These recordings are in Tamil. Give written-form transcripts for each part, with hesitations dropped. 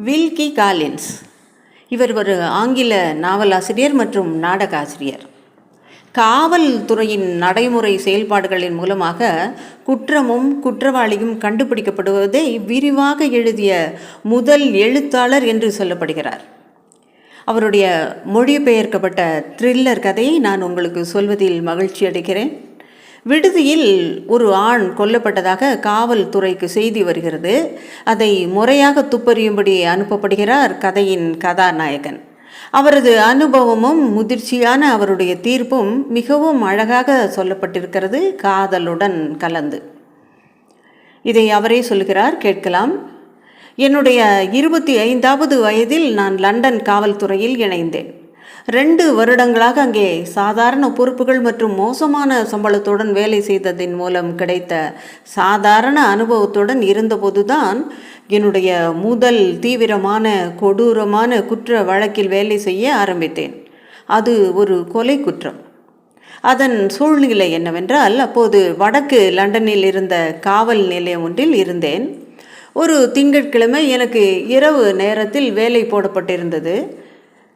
Wilkie Collins. இவர் ஒரு ஆங்கில நாவலாசிரியர் மற்றும் நாடக ஆசிரியர். காவல்துறையின் நடைமுறை செயல்பாடுகளின் மூலமாக குற்றமும் குற்றவாளியும் கண்டுபிடிக்கப்படுவதை விரிவாக எழுதிய முதல் எழுத்தாளர் என்று சொல்லப்படுகிறார். அவருடைய மொழிபெயர்க்கப்பட்ட த்ரில்லர் கதையை நான் உங்களுக்கு சொல்வதில் மகிழ்ச்சி அடைகிறேன். விடுதியில் ஒரு ஆண் கொல்லப்பட்டதாக காவல்துறைக்கு செய்தி வருகிறது. அதை முறையாக துப்பறியும்படி அனுப்பப்படுகிறார் கதையின் கதாநாயகன். அவரது அனுபவமும் முதிர்ச்சியான அவருடைய தீர்ப்பும் மிகவும் அழகாக சொல்லப்பட்டிருக்கிறது, காதலுடன் கலந்து. இதை அவரே சொல்கிறார், கேட்கலாம். என்னுடைய 25வது வயதில் நான் லண்டன் காவல்துறையில் இணைந்தேன். 2 வருடங்களாக அங்கே சாதாரண பொறுப்புகள் மற்றும் மோசமான சம்பளத்துடன் வேலை செய்ததின் மூலம் கிடைத்த சாதாரண அனுபவத்துடன் இருந்தபோதுதான் என்னுடைய முதல் தீவிரமான கொடூரமான குற்ற வழக்கில் வேலை செய்ய ஆரம்பித்தேன். அது ஒரு கொலை குற்றம். அதன் சூழ்நிலை என்னவென்றால், அப்போது வடக்கு லண்டனில் இருந்த காவல் நிலையம் ஒன்றில் இருந்தேன். ஒரு திங்கட்கிழமை எனக்கு இரவு நேரத்தில் வேலை போடப்பட்டிருந்தது.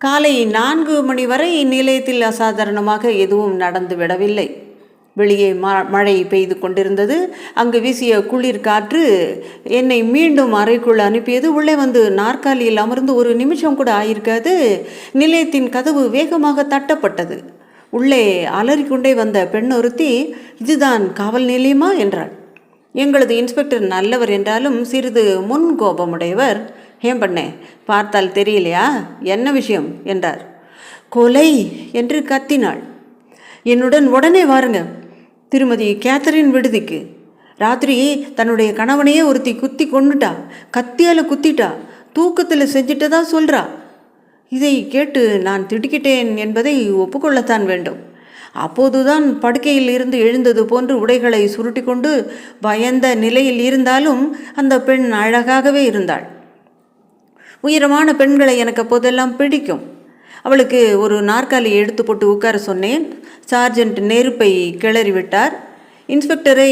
காலை 4 மணி வரை நிலையத்தில் அசாதாரணமாக எதுவும் நடந்து விடவில்லை. வெளியே மழை பெய்து கொண்டிருந்தது. அங்கு வீசிய குளிர் காற்று என்னை மீண்டும் அறைக்குள் அனுப்பியது. உள்ளே வந்து நாற்காலியில் அமர்ந்து 1 நிமிஷம் கூட ஆயிருக்காது. நிலையத்தின் கதவு வேகமாக தட்டப்பட்டது. உள்ளே அலறிக்கொண்டே வந்த பெண் ஒருத்தி, இதுதான் காவல் நிலையமா என்றாள். எங்களது இன்ஸ்பெக்டர் நல்லவர் என்றாலும் சிறிது முன் கோபமுடையவர். ஏன் பண்ணே, பார்த்தால் தெரியலையா, என்ன விஷயம் என்றார். கொலை என்று கத்தினாள். என்னுடன் உடனே வாருங்க, திருமதி கேத்தரின் விடுதிக்கு. ராத்திரி தன்னுடைய கணவனையே ஒருத்தி குத்தி கொண்டுட்டா, கத்தியால் குத்திட்டா, தூக்கத்தில் செஞ்சிட்டதா சொல்கிறா. இதை கேட்டு நான் திடுக்கிட்டேன் என்பதை ஒப்புக்கொள்ளத்தான் வேண்டும். அப்போதுதான் படுக்கையில் இருந்து எழுந்தது போன்று உடைகளை சுருட்டி கொண்டு பயந்த நிலையில் இருந்தாலும் அந்த பெண் அழகாகவே இருந்தாள். உயரமான பெண்களை எனக்கு அப்போதெல்லாம் பிடிக்கும். அவளுக்கு ஒரு நாற்காலி எடுத்து போட்டு உட்கார சொன்னேன். சார்ஜென்ட் நெருப்பை கிளறி விட்டார். இன்ஸ்பெக்டரை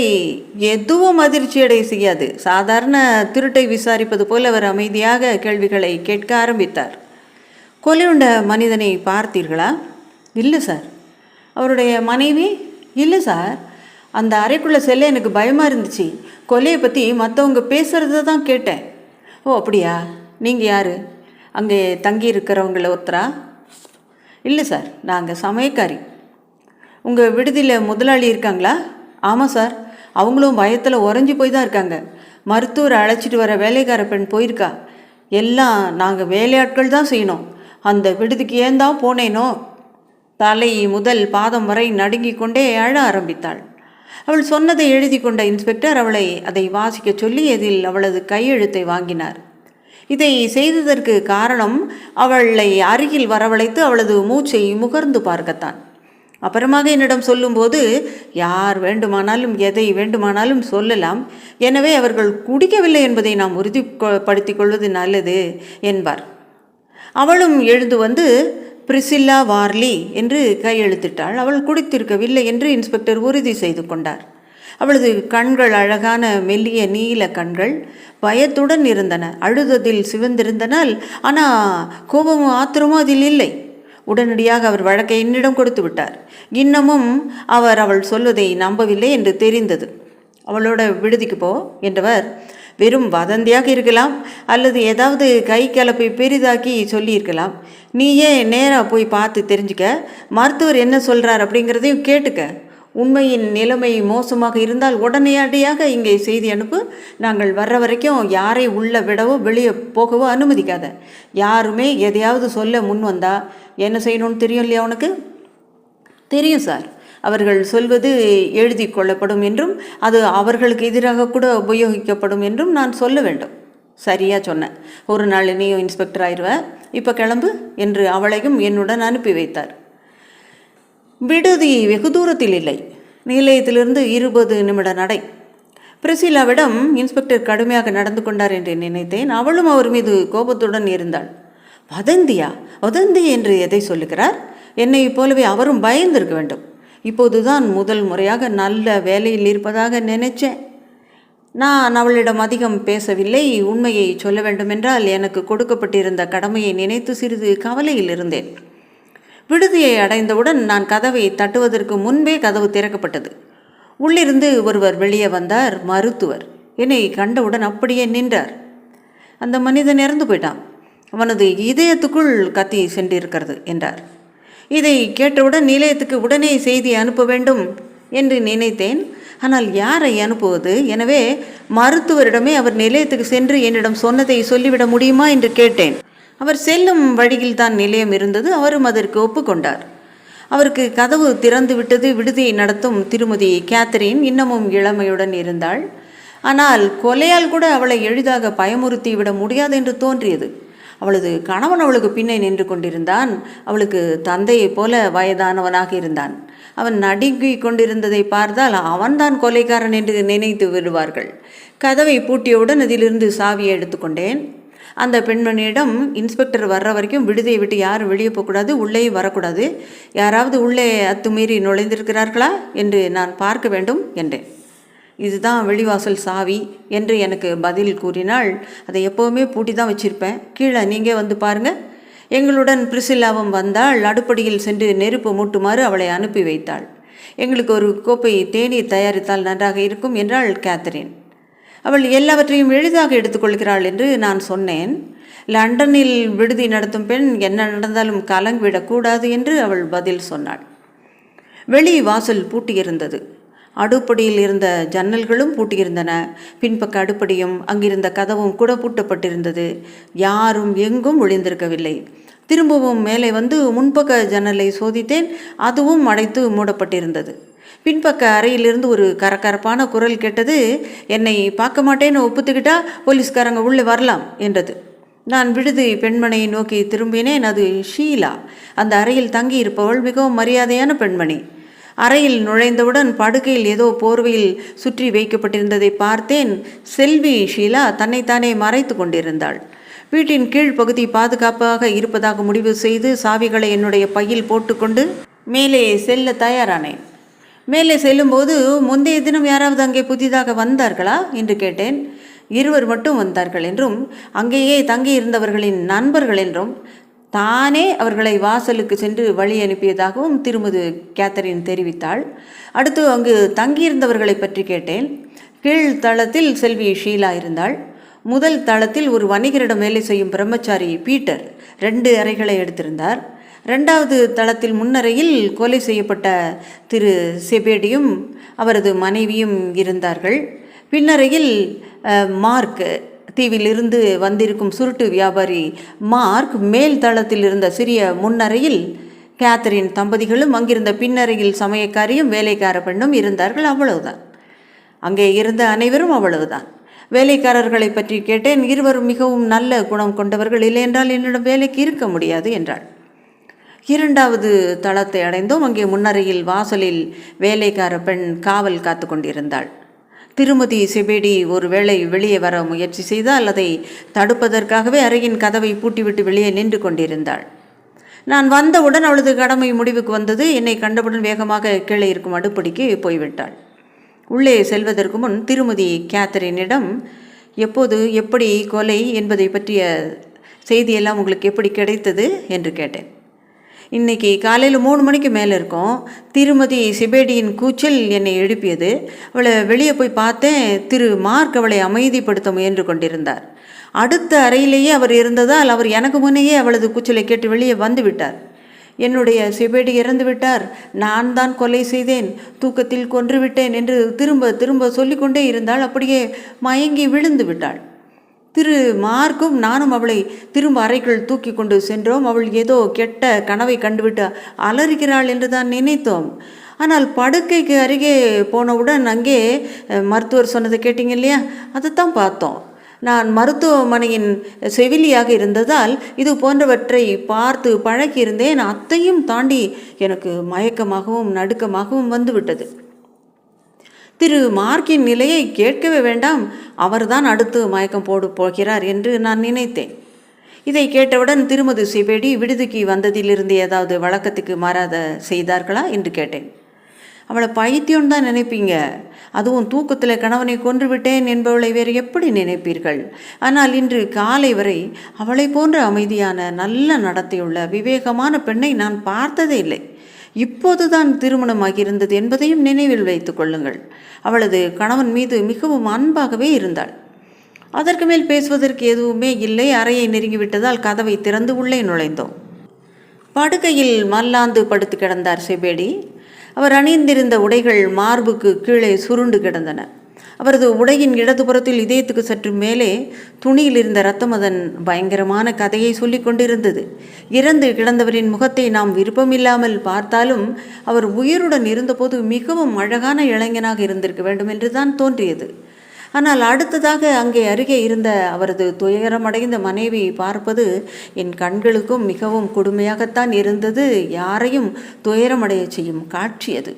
எதுவும் அதிர்ச்சியடை செய்யாது. சாதாரண திருட்டை விசாரிப்பது போல் அவர் அமைதியாக கேள்விகளை கேட்க ஆரம்பித்தார். கொலையுண்ட மனிதனை பார்த்தீர்களா? இல்லை சார். அவருடைய மனைவி? இல்லை சார். அந்த அறைக்குள்ளே செல்ல எனக்கு பயமாக இருந்துச்சு. கொலையை பற்றி மற்றவங்க பேசுகிறத தான் கேட்டேன். ஓ அப்படியா, நீங்கள் யார்? அங்கே தங்கி இருக்கிறவங்கள ஒருத்தரா? இல்லை சார், நாங்கள் சமயக்காரி. உங்கள் விடுதியில் முதலாளி இருக்காங்களா? ஆமாம் சார், அவங்களும் பயத்தில் உறைஞ்சி போய் தான் இருக்காங்க. மருத்துவரை அழைச்சிட்டு வர வேலைக்கார பெண் போயிருக்கா. எல்லாம் நாங்கள் வேலையாட்கள் தான் செய்யணும். அந்த விடுதிக்கு ஏன் தான் போனேனோ. தலை முதல் பாதம் வரை நடுங்கி கொண்டே அழ ஆரம்பித்தாள். அவள் சொன்னதை எழுதி கொண்ட இன்ஸ்பெக்டர் அவளை அதை வாசிக்க சொல்லி அதில் அவளது கையெழுத்தை வாங்கினார். இதை செய்ததற்கு காரணம் அவளை அருகில் வரவழைத்து அவளது மூச்சை முகர்ந்து பார்க்கத்தான். அப்புறமாக என்னிடம் சொல்லும்போது, யார் வேண்டுமானாலும் எதை வேண்டுமானாலும் சொல்லலாம், எனவே அவர்கள் குடிக்கவில்லை என்பதை நாம் உறுதிப்படுத்திக் கொள்வது நல்லது என்பார். அவளும் எழுந்து வந்து பிரிசில்லா வார்லி என்று கையெழுத்திட்டாள். அவள் குடித்திருக்கவில்லை என்று இன்ஸ்பெக்டர் உறுதி செய்து கொண்டார். அவளது கண்கள் அழகான மெல்லிய நீல கண்கள் பயத்துடன் இருந்தன. அழுததில் சிவந்திருந்தனால், ஆனால் கோபமும் ஆத்திரமும் அதில் இல்லை. உடனடியாக அவர் வழக்கை என்னிடம் கொடுத்து விட்டார். இன்னமும் அவர் அவள் சொல்வதை நம்பவில்லை என்று தெரிந்தது. அவளோட விடுதிக்கு போ என்றவர் வெறும் வதந்தியாக இருக்கலாம், அல்லது ஏதாவது கை கலப்பை பெரிதாக்கி சொல்லியிருக்கலாம். நீயே நேராக போய் பார்த்து தெரிஞ்சுக்க, மருத்துவர் என்ன சொல்கிறார் அப்படிங்கிறதையும் கேட்டுக்க. உண்மையின் நிலைமை மோசமாக இருந்தால் உடனடியாக இங்கே செய்தி அனுப்பு. நாங்கள் வர்ற வரைக்கும் யாரை உள்ளே விடவோ வெளியே போகவோ அனுமதிக்காத. யாருமே எதையாவது சொல்ல முன் வந்தால் என்ன செய்யணும்னு தெரியும் இல்லையா உனக்கு? தெரியும் சார். அவர்கள் சொல்வது எழுதி கொள்ளப்படும் என்றும் அது அவர்களுக்கு எதிராக கூட உபயோகிக்கப்படும் என்றும் நான் சொல்ல வேண்டும். சரியாக சொன்னேன். ஒரு நாள் நீயும் இன்ஸ்பெக்டர் ஆயிடுவ. இப்போ கிளம்பு என்று அவளையும் என்னுடன் அனுப்பி வைத்தார். விடுதி வெகு தூரத்தில் இல்லை. நிலையத்திலிருந்து 20 நிமிட நடை. பிரிசிலாவிடம் இன்ஸ்பெக்டர் கடுமையாக நடந்து கொண்டார் என்று நினைத்தேன். அவளும் அவர் மீது கோபத்துடன் இருந்தாள். வதந்தியா? வதந்தி என்று எதை சொல்லுகிறார்? என்னை போலவே அவரும் பயந்திருக்க வேண்டும். இப்போதுதான் முதல் முறையாக நல்ல வேலையில் இருப்பதாக நினைச்சேன். நான் அவளிடம் அதிகம் பேசவில்லை. உண்மையை சொல்ல வேண்டுமென்றால் எனக்கு கொடுக்கப்பட்டிருந்த கடமையை நினைத்து சிறிது கவலையில் இருந்தேன். விடுதியை அடைந்தவுடன் நான் கதவை தட்டுவதற்கு முன்பே கதவு திறக்கப்பட்டது. உள்ளிருந்து ஒருவர் வெளியே வந்தார். மருத்துவர். என்னை கண்டவுடன் அப்படியே நின்றார். அந்த மனிதன் இறந்து போயிட்டான், அவனது இதயத்துக்குள் கத்தி சென்றிருக்கிறது என்றார். இதை கேட்டவுடன் நிலையத்துக்கு உடனே செய்தி அனுப்ப வேண்டும் என்று நினைத்தேன். ஆனால் யாரை அனுப்புவது? எனவே மருத்துவரிடமே அவர் நிலையத்துக்கு சென்று என்னிடம் சொன்னதை சொல்லிவிட முடியுமா என்று கேட்டேன். அவர் செல்லும் வழியில் தான் நிலையம் இருந்தது. அவரும் அதற்கு ஒப்புக்கொண்டார். அவருக்கு கதவு திறந்து விட்டது. விடுதியை நடத்தும் திருமதி கேத்தரின் இன்னமும் இளமையுடன் இருந்தாள். ஆனால் கொலையால் கூட அவளை எளிதாக பயமுறுத்தி விட முடியாது என்று தோன்றியது. அவளது கணவன் அவளுக்கு பின்னே நின்று கொண்டிருந்தான். அவளுக்கு தந்தையைப் போல வயதானவனாக இருந்தான். அவன் நடுங்கி கொண்டிருந்ததை பார்த்தால் அவன்தான் கொலைக்காரன் என்று நினைத்து விடுவார்கள். கதவை பூட்டியவுடன் அதிலிருந்து சாவியை எடுத்துக்கொண்டேன். அந்த பெண்மணியிடம், இன்ஸ்பெக்டர் வர்ற வரைக்கும் விடுதியை விட்டு யாரும் வெளியே போகக்கூடாது, உள்ளேயும் வரக்கூடாது, யாராவது உள்ளே அத்துமீறி நுழைந்திருக்கிறார்களா என்று நான் பார்க்க வேண்டும் என்றேன். இதுதான் வெளிவாசல் சாவி என்று எனக்கு பதில் கூறினாள். அதை எப்போவுமே பூட்டி தான் வச்சுருப்பேன். கீழே நீங்கள் வந்து பாருங்கள். எங்களுடன் பிரிசில்லாவும் வந்தாள். அடுப்படியில் சென்று நெருப்பு மூட்டுமாறு அவளை அனுப்பி வைத்தாள். எங்களுக்கு ஒரு கோப்பை தேநீர் தயாரித்தால் நன்றாக இருக்கும் என்றாள் கேத்தரின். அவள் எல்லாவற்றையும் எளிதாக எடுத்துக்கொள்கிறாள் என்று நான் சொன்னேன். லண்டனில் விடுதி நடத்தும் பெண் என்ன நடந்தாலும் கலங்கிவிடக்கூடாது என்று அவள் பதில் சொன்னாள். வெளி வாசல் பூட்டியிருந்தது. அடுப்படியில் இருந்த ஜன்னல்களும் பூட்டியிருந்தன. பின்பக்க அடுப்படியும் அங்கிருந்த கதவும் கூட பூட்டப்பட்டிருந்தது. யாரும் எங்கும் ஒளிந்திருக்கவில்லை. திரும்பவும் மேலே வந்து முன்பக்க ஜன்னலை சோதித்தேன். அதுவும் அடைத்து மூடப்பட்டிருந்தது. பின்பக்க அறையிலிருந்து ஒரு கரகரப்பான குரல் கேட்டது. என்னை பார்க்க மாட்டேன்னு ஒப்புத்துக்கிட்டா போலீஸ்காரங்க உள்ளே வரலாம் என்றது. நான் விடுதி பெண்மணியை நோக்கி திரும்பினேன். அது ஷீலா. அந்த அறையில் தங்கி இருப்பவள் மிகவும் மரியாதையான பெண்மணி. அறையில் நுழைந்தவுடன் படுக்கையில் ஏதோ போர்வையில் சுற்றி வைக்கப்பட்டிருந்ததை பார்த்தேன். செல்வி ஷீலா தன்னைத்தானே மறைத்து கொண்டிருந்தாள். வீட்டின் கீழ்ப்பகுதி பாதுகாப்பாக இருப்பதாக முடிவு செய்து சாவிகளை என்னுடைய பையில் போட்டுக்கொண்டு மேலே செல்ல தயாரானேன். மேலே செல்லும்போது, முந்தைய தினம் யாராவது அங்கே புதிதாக வந்தார்களா என்று கேட்டேன். 2 மட்டும் வந்தார்கள் என்றும் அங்கேயே தங்கியிருந்தவர்களின் நண்பர்கள் என்றும் தானே அவர்களை வாசலுக்கு சென்று வழி அனுப்பியதாகவும் திருமதி கேத்தரின் தெரிவித்தாள். அடுத்து அங்கு தங்கியிருந்தவர்களை பற்றி கேட்டேன். கீழ் தளத்தில் செல்வி ஷீலா இருந்தாள். முதல் தளத்தில் ஒரு வணிகரிடம் வேலை செய்யும் பிரம்மச்சாரி பீட்டர் 2 அறைகளை எடுத்திருந்தார். 2வது தளத்தில் முன்னறையில் கொலை செய்யப்பட்ட திரு செபேடியும் அவரது மனைவியும் இருந்தார்கள். பின்னறையில் மார்க், தீவிலிருந்து வந்திருக்கும் சுருட்டு வியாபாரி மார்க், மேல் தளத்தில் இருந்த சிறிய முன்னறையில் கேத்தரின் தம்பதிகளும், அங்கிருந்த பின்னறையில் சமயக்காரியும் வேலைக்கார பெண்ணும் இருந்தார்கள். அவ்வளவுதான். அங்கே இருந்த அனைவரும் அவ்வளவுதான். வேலைக்காரர்களை பற்றி கேட்டேன். 2 மிகவும் நல்ல குணம் கொண்டவர்கள், இல்லை என்றால் என்னிடம் வேலைக்கு இருக்க முடியாது என்றாள். 2வது தளத்தை அடைந்தோம். அங்கே முன்னறையில் வாசலில் வேலைக்கார பெண் காவல் காத்து கொண்டிருந்தாள். திருமதி செபேடி ஒருவேளை வெளியே வர முயற்சி செய்தால் அதை தடுப்பதற்காகவே அறையின் கதவை பூட்டிவிட்டு வெளியே நின்று கொண்டிருந்தாள். நான் வந்தவுடன் அவளது கடமை முடிவுக்கு வந்தது. என்னை கண்டவுடன் வேகமாக கீழே இருக்கும் அடுப்படிக்கு போய்விட்டாள். உள்ளே செல்வதற்கு முன் திருமதி கேத்தரினிடம், எப்போது, எப்படி கொலை என்பதை பற்றிய செய்தியெல்லாம் உங்களுக்கு எப்படி கிடைத்தது என்று கேட்டேன். இன்றைக்கி காலையில் 3 மணிக்கு மேலே இருக்கும். திருமதி செபேடியின் கூச்சல் என்னை எழுப்பியது. அவளை வெளியே போய் பார்த்தேன். திரு மார்க் அவளை அமைதிப்படுத்த முயன்று கொண்டிருந்தார். அடுத்த அறையிலேயே அவர் இருந்ததால் அவர் எனக்கு முன்னையே அவளது கூச்சலை கேட்டு வெளியே வந்து விட்டார். என்னுடைய செபேடி இறந்து விட்டார், நான் தான் கொலை செய்தேன், தூக்கத்தில் கொன்றுவிட்டேன் என்று திரும்ப திரும்ப சொல்லிக்கொண்டே இருந்தாள். அப்படியே மயங்கி விழுந்து விட்டாள். திரு மார்க்கும் நானும் அவளை திரும்ப அறைக்குள் தூக்கி கொண்டு சென்றோம். அவள் ஏதோ கெட்ட கனவை கண்டுவிட்டு அலறுகிறாள் என்று தான் நினைத்தோம். ஆனால் படுக்கைக்கு அருகே போனவுடன் அங்கே மருத்துவர் சொன்னதை கேட்டீங்க இல்லையா, அதைத்தான் பார்த்தோம். நான் மருத்துவமனையின் செவிலியாக இருந்ததால் இது போன்றவற்றை பார்த்து பழகியிருந்தேன். அத்தையும் தாண்டி எனக்கு மயக்கமாகவும் நடுக்கமாகவும் வந்துவிட்டது. திரு மார்க்கின் நிலையை கேட்கவே வேண்டாம், அவர்தான் அடுத்து மயக்கம் போகிறார் என்று நான் நினைத்தேன். இதை கேட்டவுடன் திருமதி செபேடி விடுதிக்கு வந்ததிலிருந்து ஏதாவது வழக்கத்துக்கு மாறாத செய்தார்களா என்று கேட்டேன். அவளை பைத்தியம் தான் நினைப்பீங்க. அதுவும் தூக்கத்தில் கணவனை கொன்று விட்டேன் என்பவளை வேறு எப்படி நினைப்பீர்கள்? ஆனால் இன்று காலை வரை அவளை போன்ற அமைதியான நல்ல நடத்தையுள்ள விவேகமான பெண்ணை நான் பார்த்ததே இல்லை. இப்போதுதான் திருமணமாகியிருந்தது என்பதையும் நினைவில் வைத்துக் கொள்ளுங்கள். அவளது கணவன் மீது மிகவும் அன்பாகவே இருந்தாள். அதற்கு மேல் பேசுவதற்கு எதுவுமே இல்லை. அறையை நெருங்கிவிட்டதால் கதவை திறந்து உள்ளே நுழைந்தோம். படுக்கையில் மல்லாந்து படுத்து கிடந்தார் செபேடி. அவர் அணிந்திருந்த உடைகள் மார்புக்கு கீழே சுருண்டு கிடந்தன. அவரது உடையின் இடதுபுறத்தில் இதயத்துக்கு சற்று மேலே துணியில் இருந்த இரத்தம் அதன் பயங்கரமான கதையை சொல்லி கொண்டிருந்தது. இறந்து கிடந்தவரின் முகத்தை நாம் விருப்பமில்லாமல் பார்த்தாலும் அவர் உயிருடன் இருந்தபோது மிகவும் அழகான இளைஞனாக இருந்திருக்க வேண்டும் என்று தான் தோன்றியது. ஆனால் அடுத்ததாக அங்கே அருகே இருந்த அவரது துயரமடைந்த மனைவியை பார்ப்பது என் கண்களுக்கும் மிகவும் கொடுமையாகத்தான் இருந்தது. யாரையும் துயரமடைய செய்யும் காட்சி அது.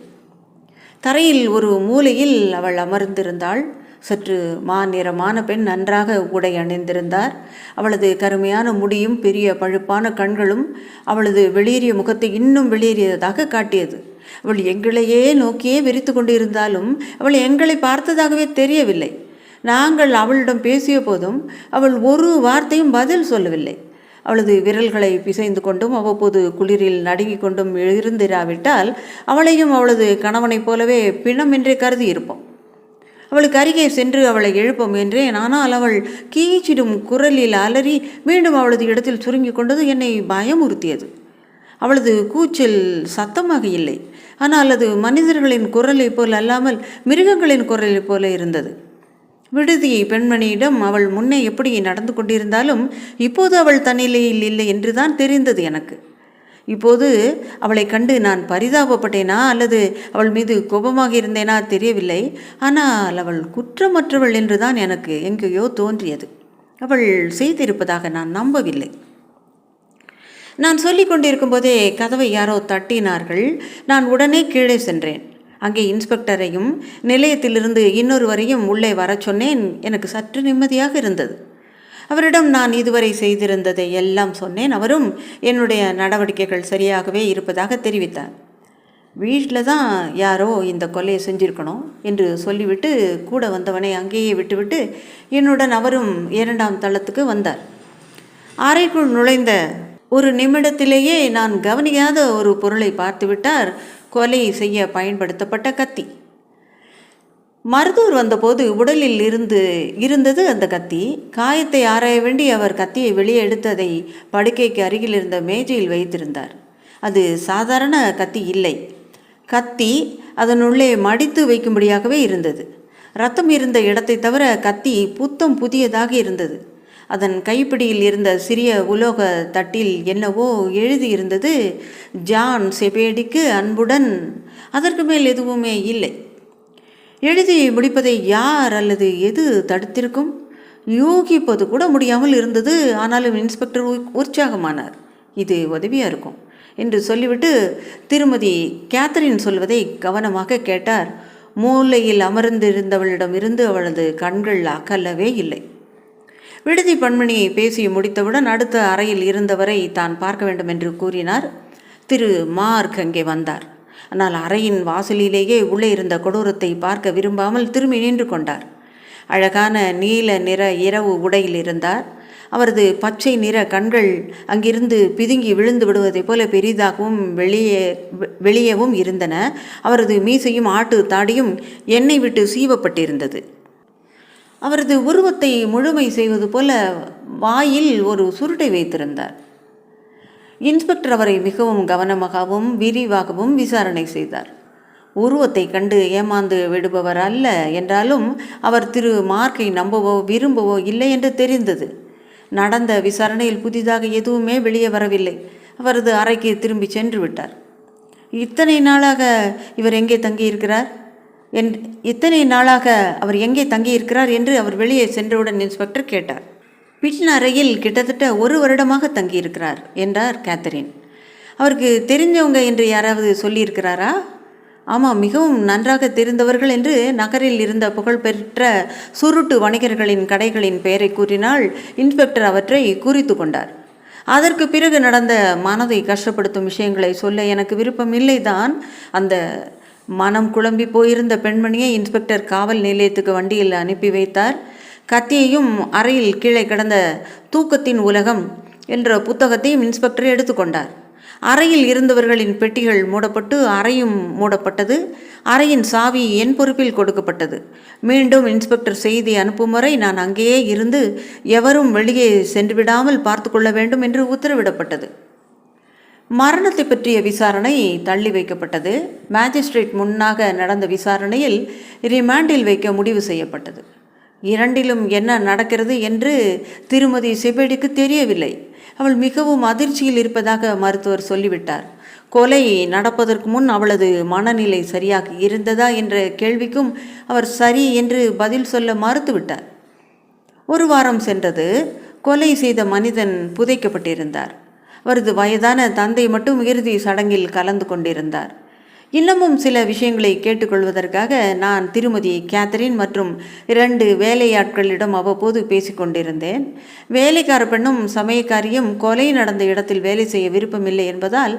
தரையில் ஒரு மூலையில் அவள் அமர்ந்திருந்தாள். சற்று மாநிறமான பெண், நன்றாக உடை அணிந்திருந்தார். அவளது கருமையான முடியும் பெரிய பழுப்பான கண்களும் அவளது வெளியேறிய முகத்தை இன்னும் வெளியேறியதாக காட்டியது. அவள் எங்களையே நோக்கியே விரித்து கொண்டிருந்தாலும் அவள் எங்களை பார்த்ததாகவே தெரியவில்லை. நாங்கள் அவளிடம் பேசிய போதும் அவள் ஒரு வார்த்தையும் பதில் சொல்லவில்லை. அவளது விரல்களை பிசைந்து கொண்டும் அவ்வப்போது குளிரில் நடுங்கிக் கொண்டும் இருந்திராவிட்டால் அவளையும் அவளது கணவனைப் போலவே பிணம் என்றே கருதி இருப்போம். அவளுக்கு அருகே சென்று அவளை எழுப்போம் என்றேன். ஆனால் அவள் கீச்சிடும் குரலில் அலறி மீண்டும் அவளது இடத்தில் சுருங்கி கொண்டது என்னை பயமுறுத்தியது. அவளது கூச்சல் சத்தமாக இல்லை, ஆனால் அது மனிதர்களின் குரலை போல் அல்லாமல் மிருகங்களின் குரலை போல இருந்தது. விடுதி பெண்மணியிடம் அவள் முன்னே எப்படி நடந்து கொண்டிருந்தாலும் இப்போது அவள் தன்னிலையில் இல்லை என்றுதான் தெரிந்தது எனக்கு. இப்போது அவளை கண்டு நான் பரிதாபப்பட்டேனா அல்லது அவள் மீது கோபமாக இருந்தேனா தெரியவில்லை. ஆனால் அவள் குற்றமற்றவள் என்றுதான் எனக்கு எங்கேயோ தோன்றியது. அவள் செய்திருப்பதாக நான் நம்பவில்லை. நான் சொல்லிக் கொண்டிருக்கும் போதே கதவை யாரோ தட்டினார்கள். நான் உடனே கீழே சென்றேன். அங்கே இன்ஸ்பெக்டரையும் நிலையத்திலிருந்து இன்னொருவரையும் உள்ளே வர சொன்னேன். எனக்கு சற்று நிம்மதியாக இருந்தது. அவரிடம் நான் இதுவரை செய்திருந்ததை எல்லாம் சொன்னேன். அவரும் என்னுடைய நடவடிக்கைகள் சரியாகவே இருப்பதாக தெரிவித்தார். வீட்டில் தான் யாரோ இந்த கொலையை செஞ்சிருக்கணும் என்று சொல்லிவிட்டு கூட வந்தவனை அங்கேயே விட்டுவிட்டு என்னுடன் அவரும் 2ஆம் தளத்துக்கு வந்தார். அறைக்குள் நுழைந்த ஒரு நிமிடத்திலேயே நான் கவனிக்காத ஒரு பொருளை பார்த்துவிட்டார். கொலை செய்ய பயன்படுத்தப்பட்ட கத்தி. மருத்துவர் வந்தபோது உடலில் இருந்தது அந்த கத்தி. காயத்தை ஆராய வேண்டி அவர் கத்தியை வெளியே எடுத்ததை படுக்கைக்கு அருகில் இருந்த மேஜையில் வைத்திருந்தார். அது சாதாரண கத்தி இல்லை. கத்தி அதனுள்ளே மடித்து வைக்கும்படியாகவே இருந்தது. இரத்தம் இருந்த இடத்தை தவிர கத்தி புத்தம் புதியதாக இருந்தது. அதன் கைப்பிடியில் இருந்த சிறிய உலோக தட்டில் என்னவோ எழுதியிருந்தது. ஜான் செபேடிக்கு அன்புடன். அதற்கு மேல் எதுவுமே இல்லை. எழுதி முடிப்பதை யார் அல்லது எது தடுத்திருக்கும்? யூகிப்பது கூட முடியாமல் இருந்தது. ஆனாலும் இன்ஸ்பெக்டர் உற்சாகமானார். இது உதவியாக இருக்கும் என்று சொல்லிவிட்டு திருமதி கேத்தரின் சொல்வதை கவனமாக கேட்டார். மூலையில் அமர்ந்திருந்தவளிடமிருந்து அவளது கண்கள் அகலவே இல்லை. விடுதி பெண்மணியை பேசி முடித்தவுடன் அடுத்த அறையில் இருந்தவரை தான் பார்க்க வேண்டும் என்று கூறினார். திரு மார்க் அங்கே வந்தார். ஆனால் அறையின் வாசலிலேயே உள்ளே இருந்த கொடூரத்தை பார்க்க விரும்பாமல் திரும்பி நின்று கொண்டார். அழகான நீல நிற இரவு உடையில் இருந்தார். அவரது பச்சை நிற கண்கள் அங்கிருந்து பிதுங்கி விழுந்து விடுவதைப் போல பெரிதாகவும் வெளியேவும் இருந்தன. அவரது மீசையும் ஆட்டு தாடியும் எண்ணெய் விட்டு சீவப்பட்டிருந்தது. அவரது உருவத்தை முழுமை செய்வது போல வாயில் ஒரு சுருட்டை வைத்திருந்தார். இன்ஸ்பெக்டர் அவரை மிகவும் கவனமாகவும் விரிவாகவும் விசாரணை செய்தார். உருவத்தை கண்டு ஏமாந்து விடுபவர் அல்ல என்றாலும் அவர் திரு மார்க்கை நம்பவோ விரும்பவோ இல்லை என்று தெரிந்தது. நடந்த விசாரணையில் புதிதாக எதுவுமே வெளியே வரவில்லை. அவரது அறைக்கு திரும்பி சென்று விட்டார். இத்தனை நாளாக அவர் எங்கே தங்கியிருக்கிறார் என்று அவர் வெளியே சென்றவுடன் இன்ஸ்பெக்டர் கேட்டார். பின் அறையில் கிட்டத்தட்ட 1 வருடமாக தங்கியிருக்கிறார் என்றார் கேத்தரின். அவருக்கு தெரிஞ்சவங்க என்று யாராவது சொல்லியிருக்கிறாரா? ஆமாம், மிகவும் நன்றாக தெரிந்தவர்கள் என்று நகரில் இருந்த புகழ்பெற்ற சுருட்டு வணிகர்களின் கடைகளின் பெயரை கூறினால் இன்ஸ்பெக்டர் அவற்றை குறித்து கொண்டார். அதற்கு பிறகு நடந்த மனதை கஷ்டப்படுத்தும் விஷயங்களை சொல்ல எனக்கு விருப்பம் இல்லைதான். அந்த மனம் குழம்பி போயிருந்த பெண்மணியை இன்ஸ்பெக்டர் காவல் நிலையத்துக்கு வண்டியில் அனுப்பி வைத்தார். கத்தியையும் அறையில் கீழே கிடந்த தூக்கத்தின் உலகம் என்ற புத்தகத்தையும் இன்ஸ்பெக்டர் எடுத்துக்கொண்டார். அறையில் இருந்தவர்களின் பெட்டிகள் மூடப்பட்டு அறையும் மூடப்பட்டது. அறையின் சாவி என் பொறுப்பில் கொடுக்கப்பட்டது. மீண்டும் இன்ஸ்பெக்டர் செய்தி அனுப்பும் வரை நான் அங்கேயே இருந்து எவரும் வெளியே சென்று விடாமல் பார்த்து கொள்ள வேண்டும் என்று உத்தரவிடப்பட்டது. மரணத்தை பற்றிய விசாரணை தள்ளி வைக்கப்பட்டது. மேஜிஸ்ட்ரேட் முன்னாக நடந்த விசாரணையில் ரிமாண்டில் வைக்க முடிவு செய்யப்பட்டது. இரண்டிலும் என்ன நடக்கிறது என்று திருமதி செபேடிக்கு தெரியவில்லை. அவள் மிகவும் அதிர்ச்சியில் இருப்பதாக மருத்துவர் சொல்லிவிட்டார். கொலை நடப்பதற்கு முன் அவளது மனநிலை சரியாக இருந்ததா என்ற கேள்விக்கும் அவர் சரி என்று பதில் சொல்ல மறுத்துவிட்டார். ஒரு வாரம் சென்றது. கொலை செய்த மனிதன் புதைக்கப்பட்டிருந்தார். அவரது வயதான தந்தை மட்டும் இறுதி சடங்கில் கலந்து கொண்டிருந்தார். இன்னமும் சில விஷயங்களை கேட்டுக்கொள்வதற்காக நான் திருமதி கேத்தரின் மற்றும் 2 வேலையாட்களிடம் அவ்வப்போது பேசிக்கொண்டிருந்தேன். வேலைக்கார பெண்ணும் சமயக்காரியும் கொலை நடந்த இடத்தில் வேலை செய்ய விருப்பமில்லை என்பதால்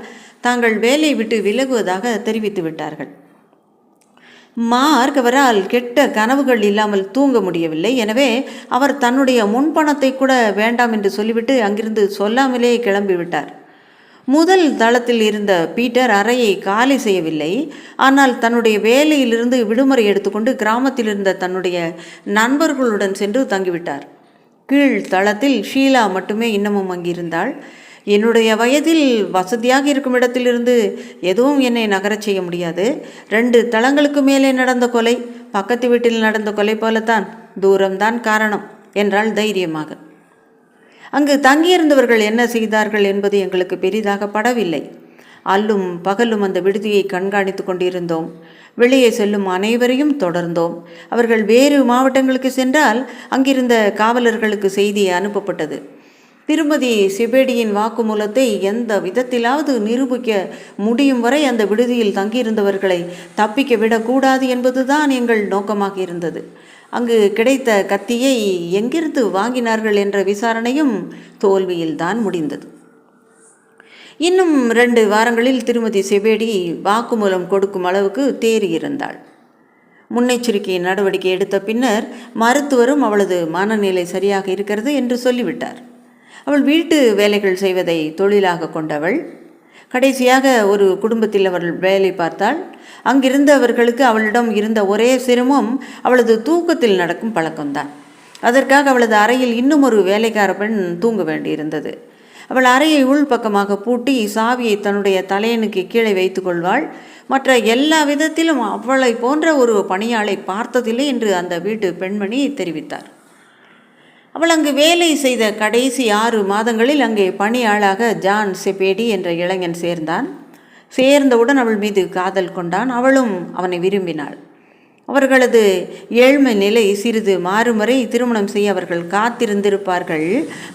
தாங்கள் வேலை விட்டு விலகுவதாக தெரிவித்து விட்டார்கள். மார்க் அவரால் கெட்ட கனவுகள் இல்லாமல் தூங்க முடியவில்லை. எனவே அவர் தன்னுடைய முன்பணத்தை கூட வேண்டாம் என்று சொல்லிவிட்டு அங்கிருந்து சொல்லாமலே கிளம்பிவிட்டார். முதல் தளத்தில் இருந்த பீட்டர் அறையை காலி செய்யவில்லை. ஆனால் தன்னுடைய வேலையிலிருந்து விடுமுறை எடுத்துக்கொண்டு கிராமத்தில் இருந்த தன்னுடைய நண்பர்களுடன் சென்று தங்கிவிட்டார். கீழ் தளத்தில் ஷீலா மட்டுமே இன்னமும் அங்கிருந்தாள். என்னுடைய வயதில் வசதியாக இருக்கும் இடத்திலிருந்து எதுவும் என்னை நகரச் செய்ய முடியாது. 2 தளங்களுக்கு மேலே நடந்த கொலை பக்கத்து வீட்டில் நடந்த கொலை போலத்தான், தூரம்தான் காரணம் என்றாள் தைரியமாக. அங்கு தங்கியிருந்தவர்கள் என்ன செய்தார்கள் என்பது எங்களுக்கு பெரிதாக படவில்லை. அல்லும் பகலும் அந்த விடுதியை கண்காணித்து கொண்டிருந்தோம். வெளியே செல்லும் அனைவரையும் தொடர்ந்தோம். அவர்கள் வேறு மாவட்டங்களுக்கு சென்றால் அங்கிருந்த காவலர்களுக்கு செய்தி அனுப்பப்பட்டது. திருமதி செபேடியின் வாக்குமூலத்தை எந்த விதத்திலாவது நிரூபிக்க முடியும் வரை அந்த விடுதியில் தங்கியிருந்தவர்களை தப்பிக்க விடக்கூடாது என்பதுதான் எங்கள் நோக்கமாக இருந்தது. அங்கு கிடைத்த கத்தியை எங்கிருந்து வாங்கினார்கள் என்ற விசாரணையும் தோல்வியில்தான் முடிந்தது. இன்னும் 2 வாரங்களில் திருமதி செபேடி வாக்குமூலம் கொடுக்கும் அளவுக்கு தேறியிருந்தாள். முன்னெச்சரிக்கை நடவடிக்கை எடுத்த பின்னர் மருத்துவரும் அவளது மனநிலை சரியாக இருக்கிறது என்று சொல்லிவிட்டார். அவள் வீட்டு வேலைகள் செய்வதை தொழிலாக கொண்டவள். கடைசியாக ஒரு குடும்பத்தில் அவள் வேலை பார்த்தாள். அங்கிருந்தவர்களுக்கு அவளிடம் இருந்த ஒரே சிரமம் அவளது தூக்கத்தில் நடக்கும் பழக்கம்தான். அதற்காக அவளது அறையில் இன்னும் ஒரு வேலைக்கார பெண் தூங்க வேண்டியிருந்தது. அவள் அறையை உள்பக்கமாக பூட்டி சாவியை தன்னுடைய தலையணுக்கு கீழே வைத்து கொள்வாள். மற்ற எல்லா விதத்திலும் அவளை போன்ற ஒரு பணியாளை பார்த்ததில்லை என்று அந்த வீட்டு பெண்மணி தெரிவித்தார். அவள் அங்கு வேலை செய்த கடைசி 6 மாதங்களில் அங்கே பணியாளாக ஜான் செபேடி என்ற இளைஞன் சேர்ந்தான். சேர்ந்தவுடன் அவள் மீது காதல் கொண்டான். அவளும் அவனை விரும்பினாள். அவர்களது ஏழ்மை நிலை சிறிது மாறும் வரை திருமணம் செய்ய அவர்கள் காத்திருந்திருப்பார்கள்.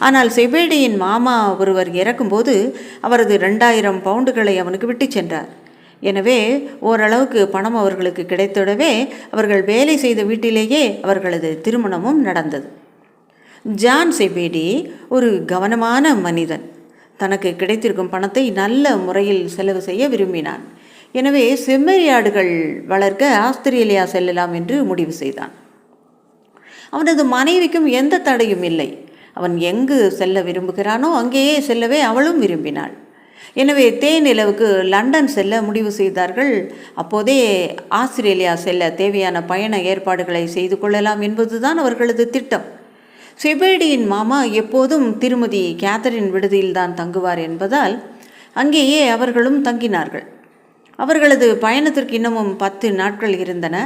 ஆனால் செபேடியின் மாமா ஒருவர் இறக்கும்போது அவரது 2000 பவுண்டுகளை அவனுக்கு விட்டு சென்றார். எனவே ஓரளவுக்கு பணம் அவர்களுக்கு கிடைத்திடவே அவர்கள் வேலை செய்த வீட்டிலேயே அவர்களது திருமணமும் நடந்தது. ஜான் செபேடி ஒரு கவனமான மனிதன். தனக்கு கிடைத்திருக்கும் பணத்தை நல்ல முறையில் செலவு செய்ய விரும்பினான். எனவே செம்மறியாடுகள் வளர்க்க ஆஸ்திரேலியா செல்லலாம் என்று முடிவு செய்தான். அவனது மனைவிக்கும் எந்த தடையும் இல்லை. அவன் எங்கு செல்ல விரும்புகிறானோ அங்கேயே செல்லவே அவளும் விரும்பினாள். எனவே தேனிலவுக்கு லண்டன் செல்ல முடிவு செய்தார்கள். அப்போதே ஆஸ்திரேலியா செல்ல தேவையான பயண ஏற்பாடுகளை செய்து கொள்ளலாம் என்பதுதான் அவர்களது திட்டம். செபேடியின் மாமா எப்போதும் திருமதி கேத்தரின் விடுதியில்தான் தங்குவார் என்பதால் அங்கேயே அவர்களும் தங்கினார்கள். அவர்களது பயணத்திற்கு இன்னமும் 10 நாட்கள் இருந்தன.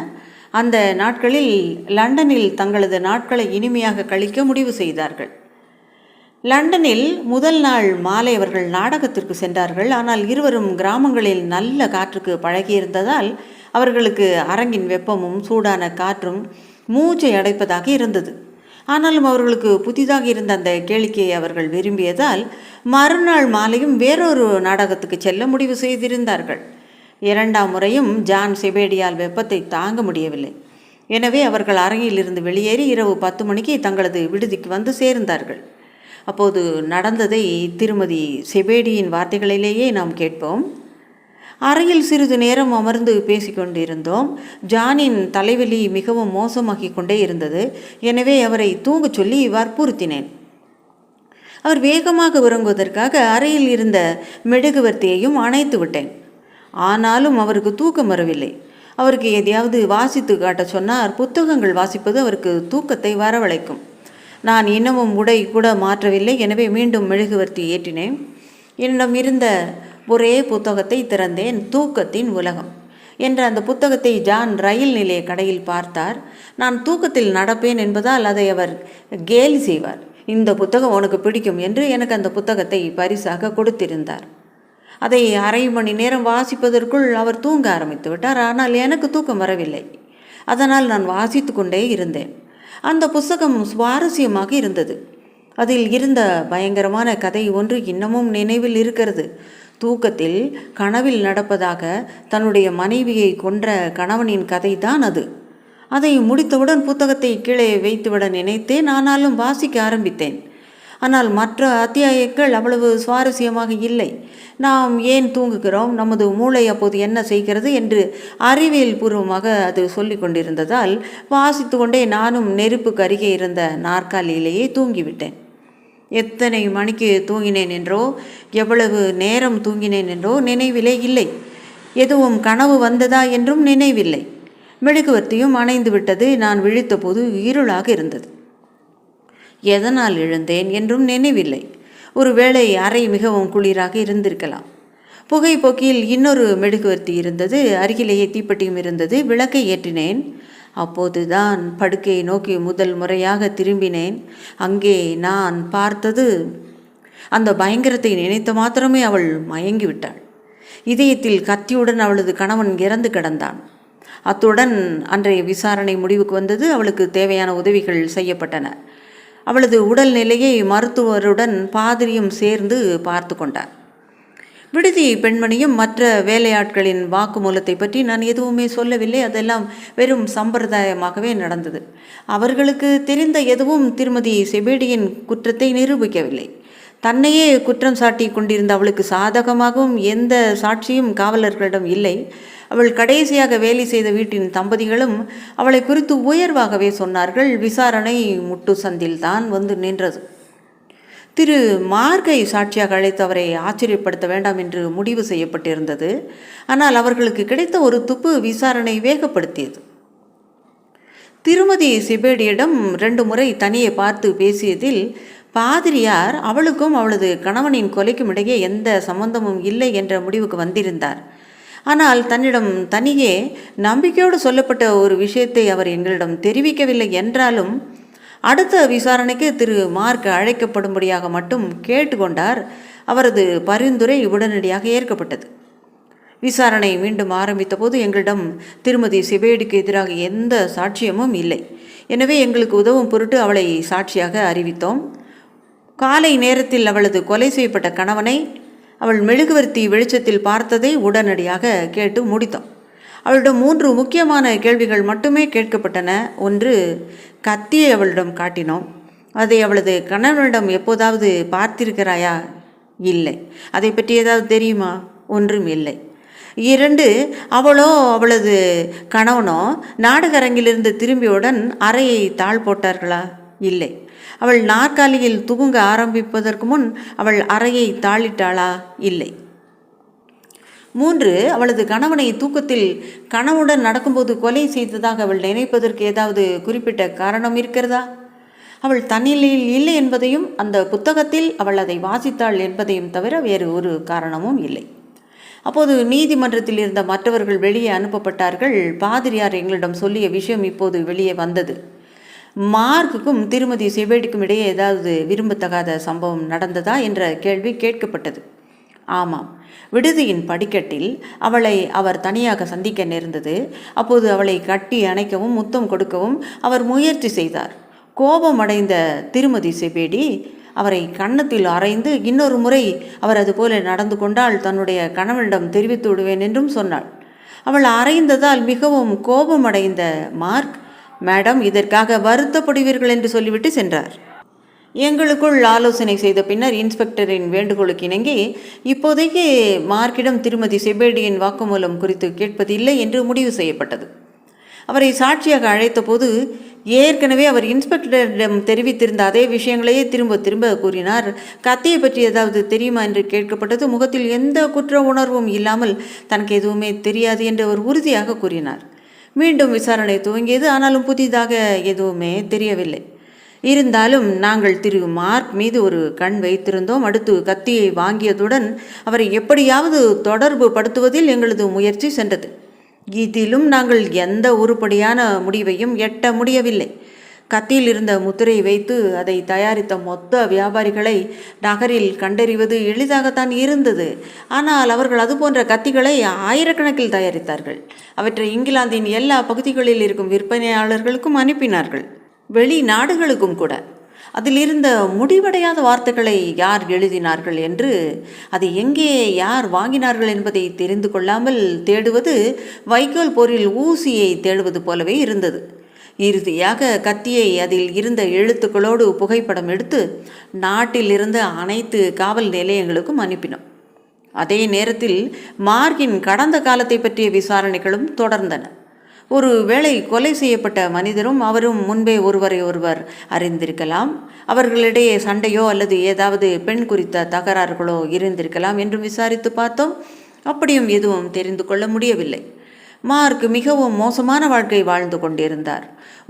அந்த நாட்களில் லண்டனில் தங்களது நாட்களை இனிமையாக கழிக்க முடிவு செய்தார்கள். லண்டனில் முதல் நாள் மாலை அவர்கள் நாடகத்திற்கு சென்றார்கள். ஆனால் இருவரும் கிராமங்களில் நல்ல காற்றுக்கு பழகியிருந்ததால் அவர்களுக்கு அரங்கின் வெப்பமும் சூடான காற்றும் மூச்சை அடைப்பதாக இருந்தது. ஆனாலும் அவர்களுக்கு புதிதாக இருந்த அந்த கேளிக்கையை அவர்கள் விரும்பியதால் மறுநாள் மாலையும் வேறொரு நாடகத்துக்கு செல்ல முடிவு செய்திருந்தார்கள். 2ஆம் முறையும் ஜான் செபேடியால் வெப்பத்தை தாங்க முடியவில்லை. எனவே அவர்கள் அறையிலிருந்து வெளியேறி இரவு 10 மணிக்கு தங்களது விடுதிக்கு வந்து சேர்ந்தார்கள். அப்போது நடந்ததை திருமதி செபேடியின் வார்த்தைகளிலேயே நாம் கேட்போம். அறையில் சிறிது நேரம் அமர்ந்து பேசிக்கொண்டிருந்தோம். ஜானின் தலைவலி மிகவும் மோசமாகிக் கொண்டே இருந்தது. எனவே அவரை தூங்கச் சொல்லி வற்புறுத்தினேன். அவர் வேகமாக உறங்குவதற்காக அறையில் இருந்த மெழுகுவர்த்தியையும் அணைத்து விட்டேன். ஆனாலும் அவருக்கு தூக்கம் வரவில்லை. அவருக்கு எதையாவது வாசித்து காட்ட சொன்னார். புத்தகங்கள் வாசிப்பது அவருக்கு தூக்கத்தை வரவழைக்கும். நான் இன்னமும் உடை கூட மாற்றவில்லை. எனவே மீண்டும் மெழுகுவர்த்தி ஏற்றினேன். என்னிடம் இருந்த ஒரே புத்தகத்தை திறந்தேன். தூக்கத்தின் உலகம் என்ற அந்த புத்தகத்தை ஜான் ரயில் நிலைய கடையில் பார்த்தார். நான் தூக்கத்தில் நடப்பேன் என்பதால் அதை அவர் கேலி செய்வார். இந்த புத்தகம் உனக்கு பிடிக்கும் என்று எனக்கு அந்த புத்தகத்தை பரிசாக கொடுத்திருந்தார். அதை அரை மணி நேரம் வாசிப்பதற்குள் அவர் தூங்க ஆரம்பித்து விட்டார். ஆனால் எனக்கு தூக்கம் வரவில்லை. அதனால் நான் வாசித்து கொண்டே இருந்தேன். அந்த புத்தகம் சுவாரஸ்யமாக இருந்தது. அதில் இருந்த பயங்கரமான கதை ஒன்று இன்னமும் நினைவில் இருக்கிறது. தூக்கத்தில் கனவில் நடப்பதாக தன்னுடைய மனைவியை கொன்ற கணவனின் கதை தான் அது. அதை முடித்தவுடன் புத்தகத்தை கீழே வைத்துவிட நினைத்தேன். ஆனாலும் வாசிக்க ஆரம்பித்தேன். ஆனால் மற்ற அத்தியாயங்கள் அவ்வளவு சுவாரஸ்யமாக இல்லை. நாம் ஏன் தூங்குகிறோம், நமது மூளை அப்போது என்ன செய்கிறது என்று அறிவியல் பூர்வமாக அது சொல்லி கொண்டிருந்ததால் வாசித்து கொண்டே நானும் நெருப்புக்கு அருகே இருந்த நாற்காலியிலேயே தூங்கிவிட்டேன். எத்தனை மணிக்கு தூங்கினேன் என்றோ எவ்வளவு நேரம் தூங்கினேன் என்றோ நினைவிலே இல்லை. எதுவும் கனவு வந்ததா என்றும் நினைவில்லை. மெழுகுவர்த்தியும் அணைந்து விட்டது. நான் விழித்தபோது இருளாக இருந்தது. எதனால் எழுந்தேன் என்றும் நினைவில்லை. ஒருவேளை அறை மிகவும் குளிராக இருந்திருக்கலாம். புகைப்போக்கில் இன்னொரு மெழுகுவர்த்தி இருந்தது. அருகிலேயே தீப்பெட்டியும் இருந்தது. விளக்கை ஏற்றினேன். அப்போதுதான் படுக்கையை நோக்கி முதல் முறையாக திரும்பினேன். அங்கே நான் பார்த்தது, அந்த பயங்கரத்தை நினைத்த மாத்திரமே அவள் மயங்கிவிட்டாள். இதயத்தில் கத்தியுடன் அவளது கணவன் இறந்து கிடந்தான். அத்துடன் அன்றைய விசாரணை முடிவுக்கு வந்தது. அவளுக்கு தேவையான உதவிகள் செய்யப்பட்டன. அவளது உடல்நிலையை மருத்துவருடன் பாதிரியும் சேர்ந்து பார்த்து கொண்டார். விடுதி பெண்மணியும் மற்ற வேலையாட்களின் வாக்குமூலத்தை பற்றி நான் எதுவுமே சொல்லவில்லை. அதெல்லாம் வெறும் சம்பிரதாயமாகவே நடந்தது. அவர்களுக்கு தெரிந்த எதுவும் திருமதி செபேடியின் குற்றத்தை நிரூபிக்கவில்லை. தன்னையே குற்றம் சாட்டி கொண்டிருந்த அவளுக்கு சாதகமாகவும் எந்த சாட்சியும் காவலர்களிடம் இல்லை. அவள் கடைசியாக வேலை செய்த வீட்டின் தம்பதிகளும் அவளை குறித்து உயர்வாகவே சொன்னார்கள். விசாரணை முட்டு சந்தில்தான் வந்து நின்றது. திரு மார்க்கை சாட்சியாக அழைத்து அவரை ஆச்சரியப்படுத்த வேண்டாம் என்று முடிவு செய்யப்பட்டிருந்தது. ஆனால் அவர்களுக்கு கிடைத்த ஒரு துப்பு விசாரணை வேகப்படுத்தியது. திருமதி செபேடியிடம் 2 முறை தனியே பார்த்து பேசியதில் பாதிரியார் அவளுக்கும் அவளது கணவனின் கொலைக்கும் இடையே எந்த சம்பந்தமும் இல்லை என்ற முடிவுக்கு வந்திருந்தார். ஆனால் தன்னிடம் தனியே நம்பிக்கையோடு சொல்லப்பட்ட ஒரு விஷயத்தை அவர் எங்களிடம் தெரிவிக்கவில்லை என்றாலும் அடுத்த விசாரணைக்கு திரு மார்க் அழைக்கப்படும்படியாக மட்டும் கேட்டுக்கொண்டார். அவரது பரிந்துரை உடனடியாக ஏற்கப்பட்டது. விசாரணை மீண்டும் ஆரம்பித்த போது எங்களிடம் திருமதி செபேடிக்கு எதிராக எந்த சாட்சியமும் இல்லை. எனவே எங்களுக்கு உதவும் பொருட்டு அவளை சாட்சியாக அறிவித்தோம். காலை நேரத்தில் அவளது கொலை செய்யப்பட்ட கணவனை அவள் மெழுகுவர்த்தி வெளிச்சத்தில் பார்த்ததை உடனடியாக கேட்டு முடித்தோம். அவளிடம் 3 முக்கியமான கேள்விகள் மட்டுமே கேட்கப்பட்டன. ஒன்று, கத்தியை அவளிடம் காட்டினோம். அதை அவளது கணவனிடம் எப்போதாவது பார்த்திருக்கிறாயா? இல்லை. அதை பற்றி ஏதாவது தெரியுமா? ஒன்றும் இல்லை. 2, அவளோ அவளது கணவனோ நாடக அரங்கிலிருந்து திரும்பியவுடன் அறையை தாழ் போட்டார்களா? இல்லை. அவள் நாற்காலியில் தூங்க ஆரம்பிப்பதற்கு முன் அவள் அறையை தாளிட்டாளா? இல்லை. 3, அவளது கணவனை தூக்கத்தில் கனவுடன் நடக்கும்போது கொலை செய்ததாக அவள் நினைப்பதற்கு ஏதாவது குறிப்பிட்ட காரணம் இருக்கிறதா? அவள் தன்னிலையில் இல்லை என்பதையும் அந்த புத்தகத்தில் அவள் அதை வாசித்தாள் என்பதையும் தவிர வேறு ஒரு காரணமும் இல்லை. அப்போது நீதிமன்றத்தில் இருந்த மற்றவர்கள் வெளியே அனுப்பப்பட்டார்கள். பாதிரியார் எங்களிடம் சொல்லிய விஷயம் இப்போது வெளியே வந்தது. மார்க்குக்கும் திருமதி செபேடிக்கும் இடையே ஏதாவது விரும்பத்தகாத சம்பவம் நடந்ததா என்ற கேள்வி கேட்கப்பட்டது. ஆமாம். விடுதியின் படிக்கட்டில் அவளை அவர் தனியாக சந்திக்க நேர்ந்தது. அப்போது அவளை கட்டி அணைக்கவும் முத்தம் கொடுக்கவும் அவர் முயற்சி செய்தார். கோபமடைந்த திருமதி செபேடி அவரை கன்னத்தில் அறைந்து இன்னொரு முறை அவர் அதுபோல நடந்து கொண்டால் தன்னுடைய கணவனிடம் தெரிவித்து விடுவேன் என்றும் சொன்னாள். அவள் அறைந்ததால் மிகவும் கோபமடைந்த மார்க், மேடம், இதற்காக வருத்தப்படுவீர்கள் என்று சொல்லிவிட்டு சென்றார். எங்களுக்குள் ஆலோசனை செய்த பின்னர் இன்ஸ்பெக்டரின் வேண்டுகோளுக்கு இணங்கி இப்போதைக்கு மார்க்கிடம் திருமதி செபேடியின் வாக்குமூலம் குறித்து கேட்பதில்லை என்று முடிவு செய்யப்பட்டது. அவரை சாட்சியாக அழைத்த போது ஏற்கனவே அவர் இன்ஸ்பெக்டரிடம் தெரிவித்திருந்த அதே விஷயங்களையே திரும்ப திரும்ப கூறினார். கத்தியை பற்றி ஏதாவது தெரியுமா என்று கேட்கப்பட்டது. முகத்தில் எந்த குற்ற உணர்வும் இல்லாமல் தனக்கு எதுவுமே தெரியாது என்று அவர் உறுதியாக கூறினார். மீண்டும் விசாரணை துவங்கியது. ஆனாலும் புதிதாக எதுவுமே தெரியவில்லை. இருந்தாலும் நாங்கள் திரு மார்க் மீது ஒரு கண் வைத்திருந்தோம். அடுத்து கத்தியை வாங்கியதுடன் அவரை எப்படியாவது தொடர்பு படுத்துவதில் எங்களது முயற்சி சென்றது. இதிலும் நாங்கள் எந்த உருப்படியான முடிவையும் எட்ட முடியவில்லை. கத்தியில் இருந்த முத்திரை வைத்து அதை தயாரித்த மொத்த வியாபாரிகளை நகரில் கண்டறிவது எளிதாகத்தான் இருந்தது. ஆனால் அவர்கள் அதுபோன்ற கத்திகளை ஆயிரக்கணக்கில் தயாரித்தார்கள். அவற்றை இங்கிலாந்தின் எல்லா பகுதிகளில் இருக்கும் விற்பனையாளர்களுக்கும் அனுப்பினார்கள், வெளிநாடுகளுக்கும் கூட. அதில் இருந்த முடிவடையாத வார்த்தைகளை யார் எழுதினார்கள் என்று, அதை எங்கே யார் வாங்கினார்கள் என்பதை தெரிந்து கொள்ளாமல் தேடுவது வைக்கோல் போரில் ஊசியை தேடுவது போலவே இருந்தது. இறுதியாக கத்தியை அதில் இருந்த எழுத்துக்களோடு புகைப்படம் எடுத்து நாட்டில் இருந்த அனைத்து காவல் நிலையங்களுக்கும் அனுப்பினோம். அதே நேரத்தில் மார்க்கின் கடந்த காலத்தை பற்றிய விசாரணைகளும் தொடர்ந்தன. ஒரு வேளை கொலை செய்யப்பட்ட மனிதரும் அவரும் முன்பே ஒருவரை ஒருவர் அறிந்திருக்கலாம். அவர்களிடையே சண்டையோ அல்லது ஏதாவது பெண் குறித்த தகராறுகளோ இருந்திருக்கலாம் என்று விசாரித்து பார்த்தோம். அப்படியும் எதுவும் தெரிந்து கொள்ள முடியவில்லை. மார்க் மிகவும் மோசமான வாழ்க்கை வாழ்ந்து கொண்டிருந்தார்.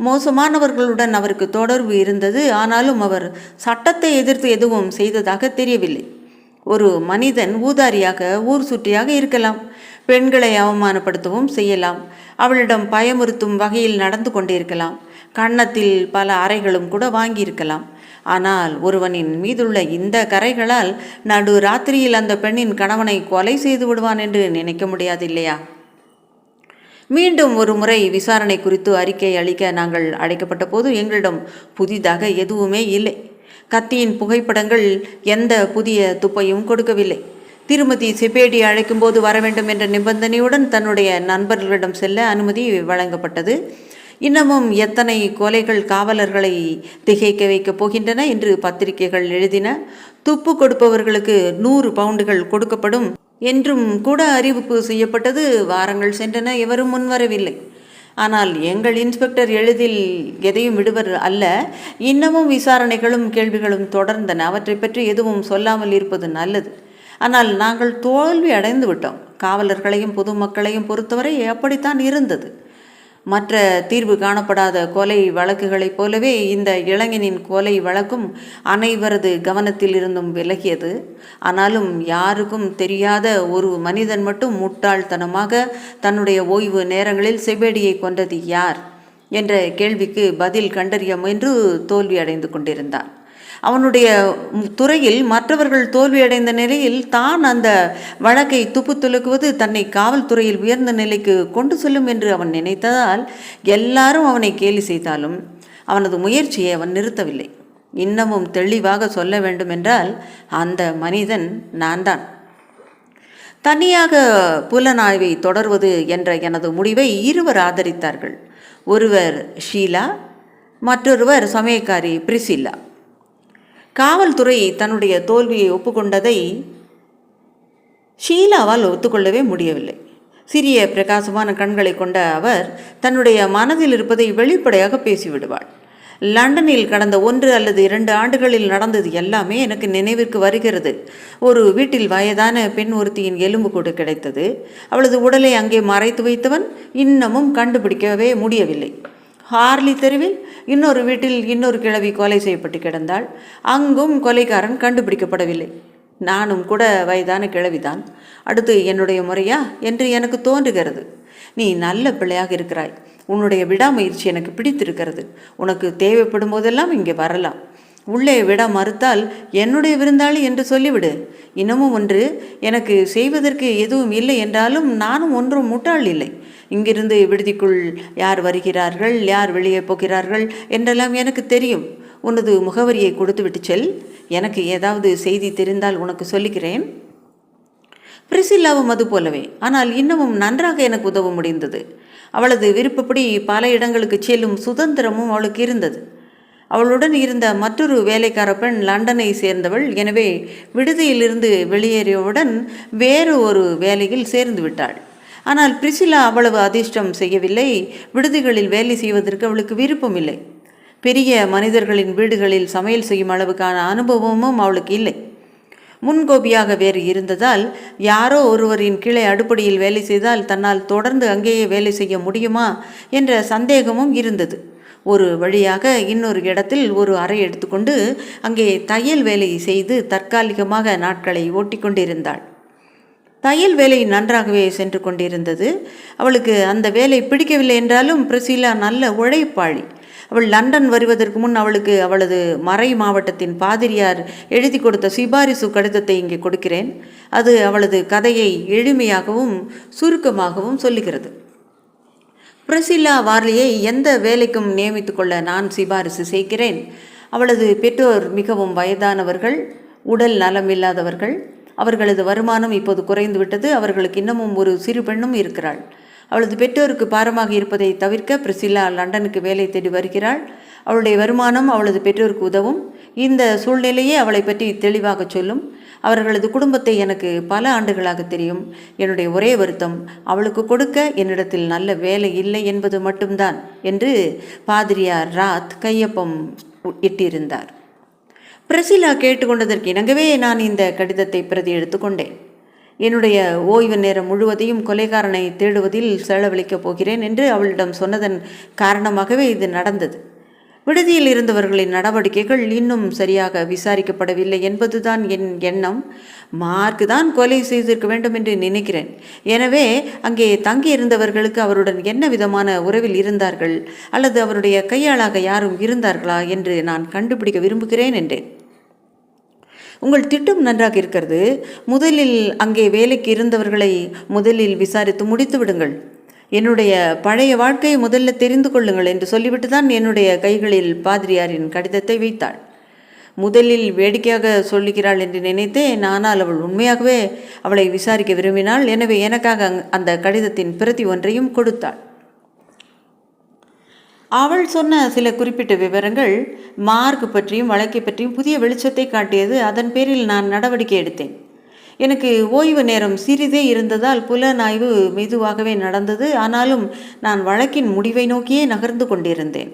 மோசமானவர்களுடன் அவருக்கு தொடர்பு இருந்தது. ஆனாலும் அவர் சட்டத்தை எதிர்த்து எதுவும் செய்ததாக தெரியவில்லை. ஒரு மனிதன் ஊதாரியாக ஊர் சுற்றியாக இருக்கலாம், பெண்களை அவமானப்படுத்தவும் செய்யலாம், அவளிடம் பயமுறுத்தும் வகையில் நடந்து கொண்டிருக்கலாம், கன்னத்தில் பல அறைகளும் கூட வாங்கியிருக்கலாம். ஆனால் ஒருவனின் மீதுள்ள இந்த கரைகளால் நடு ராத்திரியில் அந்த பெண்ணின் கணவனை கொலை செய்து விடுவான் என்று நினைக்க முடியாது இல்லையா? மீண்டும் ஒரு முறை விசாரணை குறித்து அறிக்கை அளிக்க நாங்கள் அழைக்கப்பட்ட போது எங்களிடம் புதிதாக எதுவுமே இல்லை. கத்தியின் புகைப்படங்கள் எந்த புதிய துப்பையும் கொடுக்கவில்லை. திருமதி செபேடி அழைக்கும்போது வர வேண்டும் என்ற நிபந்தனையுடன் தன்னுடைய நண்பர்களிடம் செல்ல அனுமதி வழங்கப்பட்டது. இன்னமும் எத்தனை கொலைகள் காவலர்களை திகைக்க வைக்கப் போகின்றன என்று பத்திரிகைகள் எழுதின. துப்பு கொடுப்பவர்களுக்கு 100 பவுண்டுகள் கொடுக்கப்படும் என்றும் கூட அறிவிப்பு செய்யப்பட்டது. வாரங்கள் சென்றன, எவரும் முன்வரவில்லை. ஆனால் எங்கள் இன்ஸ்பெக்டர் எளிதில் எதையும் விடுவர் அல்ல. இன்னமும் விசாரணைகளும் கேள்விகளும் தொடர்ந்தன. அவற்றை பற்றி எதுவும் சொல்லாமல் இருப்பது நல்லது. ஆனால் நாங்கள் தோல்வி அடைந்து விட்டோம். காவலர்களையும் பொதுமக்களையும் பொறுத்தவரை அப்படித்தான் இருந்தது. மற்ற தீர்வு காணப்படாத கொலை வழக்குகளைப் போலவே இந்த இளைஞனின் கொலை வழக்கும் அனைவரது கவனத்தில் இருந்தும் விலகியது. ஆனாலும் யாருக்கும் தெரியாத ஒரு மனிதன் மட்டும் முட்டாள்தனமாக தன்னுடைய ஓய்வு நேரங்களில் செபேடியை கொண்டது யார் என்ற கேள்விக்கு பதில் கண்டறிய முயன்று தோல்வி அடைந்து கொண்டிருந்தான். அவனுடைய துறையில் மற்றவர்கள் தோல்வியடைந்த நிலையில் தான் அந்த வழக்கை துப்பு துலக்குவது தன்னை காவல்துறையில் உயர்ந்த நிலைக்கு கொண்டு செல்லும் என்று அவன் நினைத்ததால் எல்லாரும் அவனை கேலி செய்தாலும் அவனது முயற்சியை அவன் நிறுத்தவில்லை. இன்னமும் தெளிவாக சொல்ல வேண்டுமென்றால் அந்த மனிதன் நான் தான். தனியாக புலனாய்வை தொடர்வது என்ற எனது முடிவை இருவர் ஆதரித்தார்கள். ஒருவர் ஷீலா, மற்றொருவர் சமயக்காரி பிரிசில்லா. காவல்துறை தன்னுடைய தோல்வியை ஒப்புக்கொண்டதை ஷீலாவால் ஒத்துக்கொள்ளவே முடியவில்லை. சிறிய பிரகாசமான கண்களை கொண்ட அவர் தன்னுடைய மனதில் இருப்பதை வெளிப்படையாக பேசிவிடுவாள். லண்டனில் கடந்த 1 அல்லது 2 ஆண்டுகளில் நடந்தது எல்லாமே எனக்கு நினைவிற்கு வருகிறது. ஒரு வீட்டில் வயதான பெண் ஒருத்தியின் எலும்பு கூட கிடைத்தது. அவளது உடலை அங்கே மறைத்து வைத்தவன் இன்னமும் கண்டுபிடிக்கவே முடியவில்லை. ஹார்லி தெருவில் இன்னொரு வீட்டில் இன்னொரு கிழவி கொலை செய்யப்பட்டு கிடந்தாள். அங்கும் கொலைக்காரன் கண்டுபிடிக்கப்படவில்லை. நானும் கூட வயதான கிழவிதான். அடுத்து என்னுடைய முறையா என்று எனக்கு தோன்றுகிறது. நீ நல்ல பிள்ளையாக இருக்கிறாய். உன்னுடைய விடாமுயற்சி எனக்கு பிடித்திருக்கிறது. உனக்கு தேவைப்படும் போதெல்லாம் இங்கே வரலாம். உள்ளே விட மறுத்தால் என்னுடைய விருந்தாளி என்று சொல்லிவிடு. இன்னமும் ஒன்று, எனக்கு செய்வதற்கு எதுவும் இல்லை என்றாலும் நானும் ஒன்றும் முட்டாள் இல்லை. இங்கிருந்து விடுதிக்குள் யார் வருகிறார்கள், யார் வெளியே போகிறார்கள் என்றெல்லாம் எனக்கு தெரியும். உனது முகவரியை கொடுத்து விட்டு செல். எனக்கு ஏதாவது செய்தி தெரிந்தால் உனக்கு சொல்லிக்கிறேன். பிரிசில்லாவும் அது போலவே. ஆனால் இன்னமும் நன்றாக எனக்கு உதவ முடிந்தது. அவளது விருப்பப்படி பல இடங்களுக்கு செல்லும் சுதந்திரமும் அவளுக்கு இருந்தது. அவளுடன் இருந்த மற்றொரு வேலைக்கார பெண் லண்டனை சேர்ந்தவள். எனவே விடுதியிலிருந்து வெளியேறியவுடன் வேறு ஒரு வேலையில் சேர்ந்து விட்டாள். ஆனால் பிரிசிலா அவ்வளவு அதிர்ஷ்டம் செய்யவில்லை. விடுதிகளில் வேலை செய்வதற்கு அவளுக்கு விருப்பம் இல்லை. பெரிய மனிதர்களின் வீடுகளில் சமையல் செய்யும் அளவுக்கான அனுபவமும் அவளுக்கு இல்லை. முன்கோபியாக வேறு இருந்ததால் யாரோ ஒருவரின் கீழே அடுப்படியில் வேலை செய்தால் தன்னால் தொடர்ந்து அங்கேயே வேலை செய்ய முடியுமா என்ற சந்தேகமும் இருந்தது. ஒரு வழியாக இன்னொரு இடத்தில் ஒரு அறை எடுத்துக்கொண்டு அங்கே தையல் வேலை செய்து தற்காலிகமாக நாட்களை ஓட்டி கொண்டிருந்தாள். தையல் வேலை நன்றாகவே சென்று கொண்டிருந்தது. அவளுக்கு அந்த வேலை பிடிக்கவில்லை என்றாலும் பிரிசிலா நல்ல உழைப்பாளி. அவள் லண்டன் வருவதற்கு முன் அவளுக்கு அவளது மறை மாவட்டத்தின் பாதிரியார் எழுதி கொடுத்த சிபாரிசு கடிதத்தை இங்கே கொடுக்கிறேன். அது அவளது கதையை எளிமையாகவும் சுருக்கமாகவும் சொல்லுகிறது. பிரிசிலா வார்லியை எந்த வேலைக்கும் நியமித்து கொள்ள நான் சிபாரிசு செய்கிறேன். அவளது பெற்றோர் மிகவும் வயதானவர்கள், உடல் நலமில்லாதவர்கள். அவர்களது வருமானம் இப்போது குறைந்துவிட்டது. அவர்களுக்கு இன்னமும் ஒரு சிறு பெண்ணும் இருக்கிறாள். அவளது பெற்றோருக்கு பாரமாக இருப்பதை தவிர்க்க பிரிசிலா லண்டனுக்கு வேலை தேடி வருகிறாள். அவளுடைய வருமானம் அவளது பெற்றோருக்கு உதவும். இந்த சூழ்நிலையே அவளை பற்றி தெளிவாக சொல்லும். அவர்களது குடும்பத்தை எனக்கு பல ஆண்டுகளாக தெரியும். என்னுடைய ஒரே வருத்தம் அவளுக்கு கொடுக்க என்னிடத்தில் நல்ல வேலை இல்லை என்பது மட்டும்தான் என்று பாதிரியார் ராத் கையொப்பம் இட்டிருந்தார். பிரிசிலா கேட்டுக்கொண்டதற்கு இணங்கவே நான் இந்த கடிதத்தை பிரதி எடுத்துக்கொண்டேன். என்னுடைய ஓய்வு நேரம் முழுவதையும் கொலைகாரனை தேடுவதில் செலவழிக்கப் போகிறேன் என்று அவளிடம் சொன்னதன் காரணமாகவே இது நடந்தது. விடுதியில் இருந்தவர்களின் நடவடிக்கைகள் இன்னும் சரியாக விசாரிக்கப்படவில்லை என்பதுதான் என் எண்ணம். மார்க் தான் கொலை செய்திருக்க வேண்டும் என்று நினைக்கிறேன். எனவே அங்கே தங்கியிருந்தவர்களுக்கு அவருடன் என்ன விதமான உறவில் இருந்தார்கள் அல்லது அவருடைய கையாளாக யாரும் இருந்தார்களா என்று நான் கண்டுபிடிக்க விரும்புகிறேன் என்றேன். உங்கள் திட்டம் நன்றாக இருக்கிறது. முதலில் அங்கே வேலைக்கு இருந்தவர்களை முதலில் விசாரித்து முடித்து விடுங்கள். என்னுடைய பழைய வாழ்க்கையை முதல்ல தெரிந்து கொள்ளுங்கள் என்று சொல்லிவிட்டு தான் என்னுடைய கைகளில் பாதிரியாரின் கடிதத்தை வைத்தாள். முதலில் வேடிக்கையாக சொல்லுகிறாள் என்று நினைத்தேன். ஆனால் அவள் உண்மையாகவே அவளை விசாரிக்க விரும்பினாள். எனவே எனக்காக அந்த கடிதத்தின் பிரதி ஒன்றையும் கொடுத்தாள். அவள் சொன்ன சில குறிப்பிட்ட விவரங்கள் மார்க் பற்றியும் வழக்கை பற்றியும் புதிய வெளிச்சத்தை காட்டியது. அதன் பேரில் நான் நடவடிக்கை எடுத்தேன். எனக்கு ஓய்வு நேரம் சிறிதே இருந்ததால் புலனாய்வு மெதுவாகவே நடந்தது. ஆனாலும் நான் வழக்கின் முடிவை நோக்கியே நகர்ந்து கொண்டிருந்தேன்.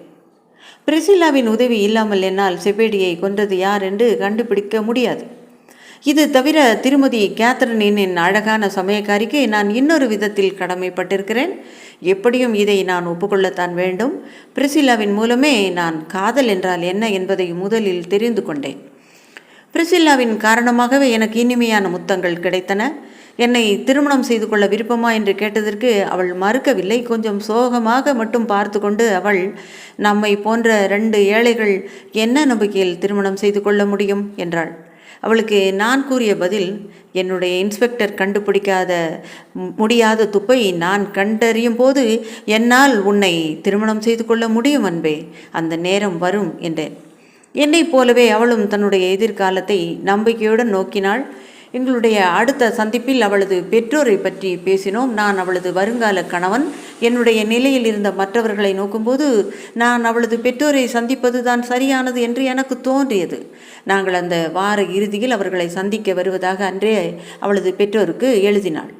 பிரிசிலாவின் உதவி இல்லாமல் என்னால் செபேடியை கொன்றது யார் என்று கண்டுபிடிக்க முடியாது. இது தவிர திருமதி கேத்தரினின் அழகான சமயக்காரிக்கு நான் இன்னொரு விதத்தில் கடமைப்பட்டிருக்கிறேன். எப்படியும் இதை நான் ஒப்புக்கொள்ளத்தான் வேண்டும். பிரிசிலாவின் மூலமே நான் காதல் என்றால் என்ன என்பதை முதலில் தெரிந்து கொண்டேன். பிரிசில்லாவின் காரணமாகவே எனக்கு இனிமையான முத்தங்கள் கிடைத்தன. என்னை திருமணம் செய்து கொள்ள விருப்பமா என்று கேட்டதற்கு அவள் மறுக்கவில்லை. கொஞ்சம் சோகமாக மட்டும் பார்த்து கொண்டு அவள், நம்மை போன்ற 2 ஏழைகள் என்ன நம்பிக்கையில் திருமணம் செய்து கொள்ள முடியும் என்றாள். அவளுக்கு நான் கூறிய பதில், என்னுடைய இன்ஸ்பெக்டர் கண்டுபிடிக்காத முடியாத துப்பை நான் கண்டறியும் போது என்னால் உன்னை திருமணம் செய்து கொள்ள முடியும் அன்பே, அந்த நேரம் வரும் என்றேன். என்னைப் போலவே அவளும் தன்னுடைய எதிர்காலத்தை நம்பிக்கையுடன் நோக்கினாள். எங்களுடைய அடுத்த சந்திப்பில் அவளது பெற்றோரை பற்றி பேசினோம். நான் அவளது வருங்கால கணவன். என்னுடைய நிலையில் இருந்த மற்றவர்களை நோக்கும்போது நான் அவளது பெற்றோரை சந்திப்பது தான் சரியானது என்று எனக்கு தோன்றியது. நாங்கள் அந்த வார இறுதியில் அவர்களை சந்திக்க வருவதாக அன்றே அவளது பெற்றோருக்கு எழுதினாள்.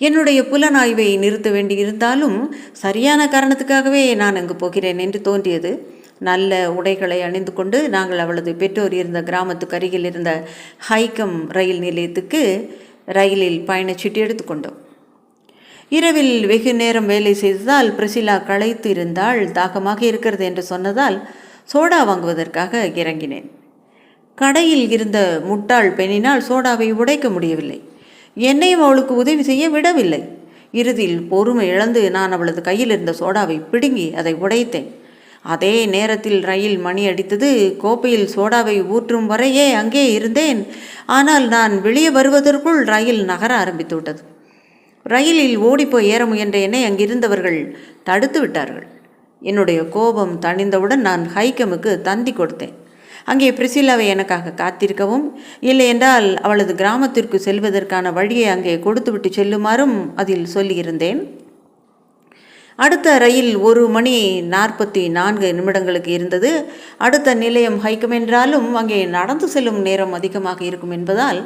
என்னுடைய புலனாய்வை நிறுத்த வேண்டியிருந்தாலும் சரியான காரணத்துக்காகவே நான் அங்கு போகிறேன் என்று தோன்றியது. நல்ல உடைகளை அணிந்து கொண்டு நாங்கள் அவளது பெற்றோர் இருந்த கிராமத்துக்கு அருகில் இருந்த ஹைக்கம் ரயில் நிலையத்துக்கு ரயிலில் பயணச்சீட்டு எடுத்துக்கொண்டோம். இரவில் வெகு நேரம் வேலை செய்ததால் பிரிசிலா களைத்து இருந்தால் தாகமாக இருக்கிறது என்று சொன்னதால் சோடா வாங்குவதற்காக இறங்கினேன். கடையில் இருந்த முட்டாள் பெண்ணினால் சோடாவை உடைக்க முடியவில்லை. என்னையும் அவளுக்கு உதவி செய்ய விடவில்லை. இறுதியில் பொறுமை இழந்து நான் அவளது கையில் இருந்த சோடாவை பிடுங்கி அதை உடைத்தேன். அதே நேரத்தில் ரயில் மணி அடித்தது. கோப்பையில் சோடாவை ஊற்றும் வரையே அங்கே இருந்தேன். ஆனால் நான் வெளியே வருவதற்குள் ரயில் நகர ஆரம்பித்து விட்டது. ரயிலில் ஓடிப்போய் ஏற முயன்ற என்னை அங்கிருந்தவர்கள் தடுத்து விட்டார்கள். என்னுடைய கோபம் தணிந்தவுடன் நான் ஹைக்கமுக்கு தந்தி கொடுத்தேன். அங்கே பிரிசிலாவை எனக்காக காத்திருக்கவும், இல்லை என்றால் அவளது கிராமத்திற்கு செல்வதற்கான வழியை அங்கே கொடுத்துவிட்டு செல்லுமாறும் அதில் சொல்லியிருந்தேன். அடுத்த ரயில் 1 மணி 44 நிமிடங்களுக்கு இருந்தது. அடுத்த நிலையம் ஹைக்கம் என்றாலும் அங்கே நடந்து செல்லும் நேரம் அதிகமாக இருக்கும் என்பதால்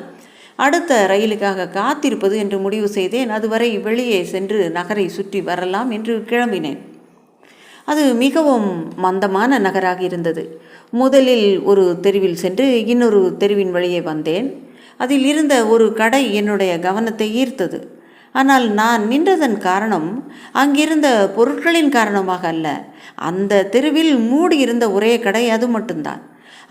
அடுத்த ரயிலுக்காக காத்திருப்பது என்று முடிவு செய்தேன். அதுவரை வெளியே சென்று நகரை சுற்றி வரலாம் என்று கிளம்பினேன். அது மிகவும் மந்தமான நகராக இருந்தது. முதலில் ஒரு தெருவில் சென்று இன்னொரு தெருவின் வழியே வந்தேன். அதில் இருந்த ஒரு கடை என்னுடைய கவனத்தை ஈர்த்தது. ஆனால் நான் நின்றதன் காரணம் அங்கிருந்த பொருட்களின் காரணமாக அல்ல. அந்த தெருவில் மூடியிருந்த ஒரே கடை அது மட்டும்தான்.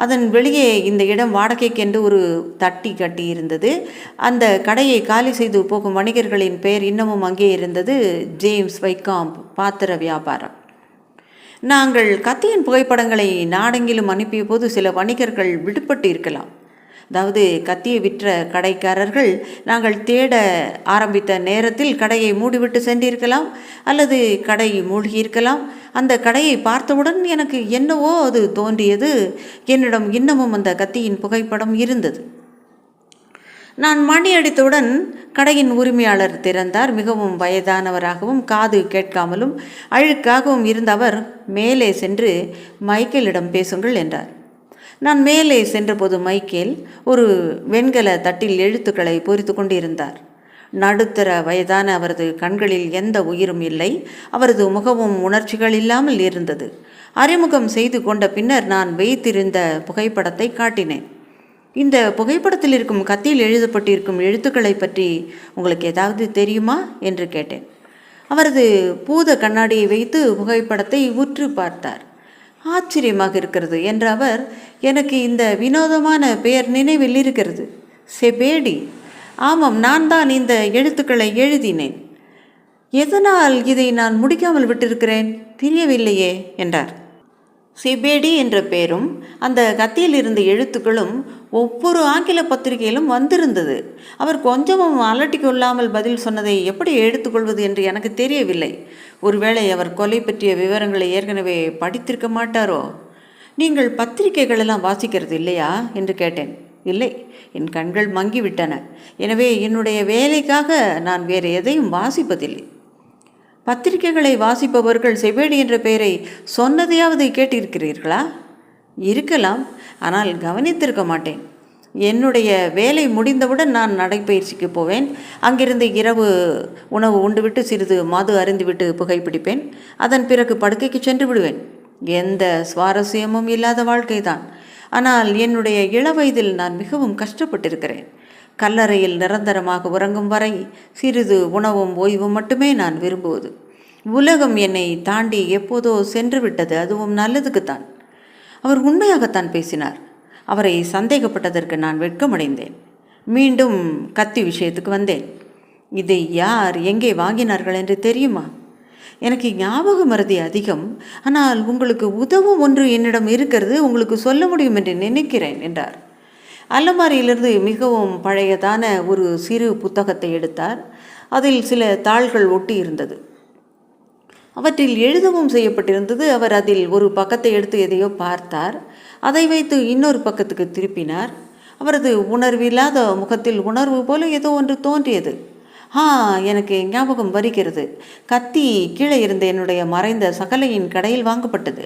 அதன் வெளியே இந்த இடம் வாடகைக்கென்று ஒரு தட்டி கட்டி இருந்தது. அந்த கடையை காலி செய்து போகும் வணிகர்களின் பெயர் இன்னமும் அங்கே இருந்தது. ஜேம்ஸ் வைக்காம்ப் பாத்திர வியாபாரம். நாங்கள் கத்தியின் புகைப்படங்களை நாடெங்கிலும் அனுப்பிய போது சில வணிகர்கள் விடுபட்டு இருக்கலாம். அதாவது கத்தியை விற்ற கடைக்காரர்கள் நாங்கள் தேட ஆரம்பித்த நேரத்தில் கடையை மூடிவிட்டு சென்றிருக்கலாம், அல்லது கடை மூழ்கியிருக்கலாம். அந்த கடையை பார்த்தவுடன் எனக்கு என்னவோ அது தோன்றியது. என்னிடம் இன்னமும் அந்த கத்தியின் புகைப்படம் இருந்தது. நான் மணி அடித்தவுடன் கடையின் உரிமையாளர் திறந்தார். மிகவும் வயதானவராகவும் காது கேட்காமலும் அழுக்காகவும் இருந்த அவர் மேலே சென்று மைக்கேலிடம் பேசுங்கள் என்றார். நான் மேலே சென்றபோது மைக்கேல் ஒரு வெண்கல தட்டில் எழுத்துக்களை பொறித்து கொண்டிருந்தார். நடுத்தர வயதான அவரது கண்களில் எந்த உயிரும் இல்லை. அவரது முகமும் உணர்ச்சிகள் இல்லாமல் இருந்தது. அறிமுகம் செய்து கொண்ட பின்னர் நான் வைத்திருந்த புகைப்படத்தை காட்டினேன். இந்த புகைப்படத்தில் இருக்கும் கத்தியில் எழுதப்பட்டிருக்கும் எழுத்துக்களை பற்றி உங்களுக்கு ஏதாவது தெரியுமா என்று கேட்டேன். அவரது பூத கண்ணாடியை வைத்து புகைப்படத்தை உற்று பார்த்தார். ஆச்சரியமாக இருக்கிறது என்ற அவர், எனக்கு இந்த வினோதமான பெயர் நினைவில் இருக்கிறது. செபேடி. ஆமாம், நான் தான் இந்த எழுத்துக்களை எழுதினேன். எதனால் இதை நான் முடிக்காமல் விட்டிருக்கிறேன் தெரியவில்லையே என்றார். செபேடி என்ற பெயரும் அந்த கத்தியில் இருந்த எழுத்துக்களும் ஒவ்வொரு ஆங்கில பத்திரிகையிலும் வந்திருந்தது. அவர் கொஞ்சமும் அலட்டி கொள்ளாமல் பதில் சொன்னதை எப்படி எடுத்துக்கொள்வது என்று எனக்கு தெரியவில்லை. ஒருவேளை அவர் கொலை பற்றிய விவரங்களை ஏற்கனவே படித்திருக்க மாட்டாரோ? நீங்கள் பத்திரிகைகளெல்லாம் வாசிக்கிறது இல்லையா என்று கேட்டேன். இல்லை, என் கண்கள் மங்கிவிட்டன. எனவே என்னுடைய வேலைக்காக நான் வேறு எதையும் வாசிப்பதில்லை. பத்திரிகைகளை வாசிப்பவர்கள் செபேடி என்ற பெயரை சொன்னதையாவது கேட்டிருக்கிறீர்களா? இருக்கலாம், ஆனால் கவனித்திருக்க மாட்டேன். என்னுடைய வேலை முடிந்தவுடன் நான் நடைப்பயிற்சிக்கு போவேன். அங்கிருந்து இரவு உணவு உண்டுவிட்டு சிறிது மது அருந்திவிட்டு புகைப்பிடிப்பேன். அதன் பிறகு படுக்கைக்கு சென்று விடுவேன். எந்த சுவாரஸ்யமும் இல்லாத வாழ்க்கை தான். ஆனால் என்னுடைய இளவயதில் நான் மிகவும் கஷ்டப்பட்டிருக்கிறேன். கல்லறையில் நிரந்தரமாக உறங்கும் வரை சிறிது உணவும் ஓய்வும் மட்டுமே நான் விரும்புவது. உலகம் என்னை தாண்டி எப்போதோ சென்று விட்டது, அதுவும் நல்லதுக்குத்தான். அவர் உண்மையாகத்தான் பேசினார். அவரை சந்தேகப்பட்டதற்கு நான் வெட்கமடைந்தேன். மீண்டும் கத்தி விஷயத்துக்கு வந்தேன். இதை யார் எங்கே வாங்கினார்கள் என்று தெரியுமா? எனக்கு ஞாபக மறதி அதிகம், ஆனால் உங்களுக்கு உதவும் ஒன்று என்னிடம் இருக்கிறது, உங்களுக்கு சொல்ல முடியும் என்று நினைக்கிறேன் என்றார். அலமாரியிலிருந்து மிகவும் பழையதான ஒரு சிறு புத்தகத்தை எடுத்தார். அதில் சில தாள்கள் ஒட்டி இருந்தது. அவற்றில் எழுதவும் செய்யப்பட்டிருந்தது. அவர் அதில் ஒரு பக்கத்தை எடுத்து எதையோ பார்த்தார். அதை வைத்து இன்னொரு பக்கத்துக்கு திருப்பினார். அவரது உணர்வில்லாத முகத்தில் உணர்வு போல ஏதோ ஒன்று தோன்றியது. எனக்கு ஞாபகம் வருகிறது. கத்தி கீழே இருந்த என்னுடைய மறைந்த சகலையின் கடையில் வாங்கப்பட்டது.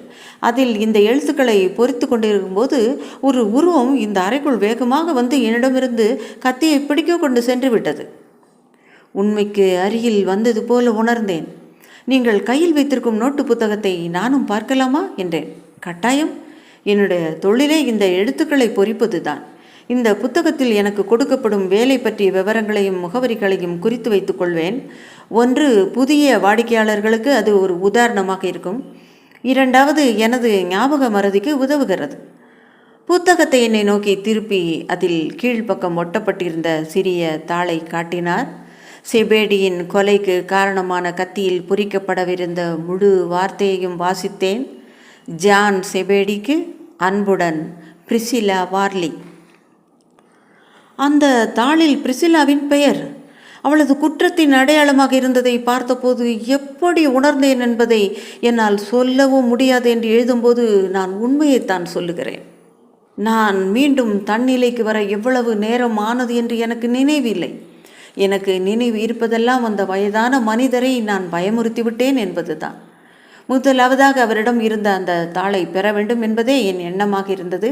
அதில் இந்த எழுத்துக்களை பொறித்து கொண்டிருக்கும்போது ஒரு உருவம் இந்த அறைக்குள் வேகமாக வந்து என்னிடமிருந்து கத்தியை பிடிக்க கொண்டு சென்று விட்டது. உண்மைக்கு அருகில் வந்தது போல உணர்ந்தேன். நீங்கள் கையில் வைத்திருக்கும் நோட்டு புத்தகத்தை நானும் பார்க்கலாமா என்றேன். கட்டாயம். என்னுடைய தொழிலே இந்த எழுத்துக்களை பொறிப்பது தான். இந்த புத்தகத்தில் எனக்கு கொடுக்கப்படும் வேலை பற்றிய விவரங்களையும் முகவரிகளையும் குறித்து வைத்துக் கொள்வேன். ஒன்று, புதிய வாடிக்கையாளர்களுக்கு அது ஒரு உதாரணமாக இருக்கும். இரண்டாவது, எனது ஞாபக மறதிக்கு உதவுகிறது. புத்தகத்தை என்னை நோக்கி திருப்பி அதில் கீழ்ப்பக்கம் ஒட்டப்பட்டிருந்த சிறிய தாளை காட்டினார். செபேடியின் கொலைக்கு காரணமான கத்தியில் பொறிக்கப்படவிருந்த முழு வார்த்தையையும் வாசித்தேன். ஜான் செபேடிக்கு அன்புடன், பிரிசிலா வார்லி. அந்த தாளில் பிரிசிலாவின் பெயர் அவளது குற்றத்தின் அடையாளமாக இருந்ததை பார்த்தபோது எப்படி உணர்ந்தேன் என்பதை என்னால் சொல்லவும் முடியாது என்று எழுதும்போது நான் உண்மையைத்தான் சொல்லுகிறேன். நான் மீண்டும் தன்னிலைக்கு வர எவ்வளவு நேரம் ஆனது என்று எனக்கு நினைவில்லை. எனக்கு நினைவு இருப்பதெல்லாம் அந்த வயதான மனிதரை நான் பயமுறுத்தி விட்டேன் என்பதுதான். முதலாவதாக அவரிடம் இருந்த அந்த தாளை பெற வேண்டும் என்பதே என் எண்ணமாக இருந்தது.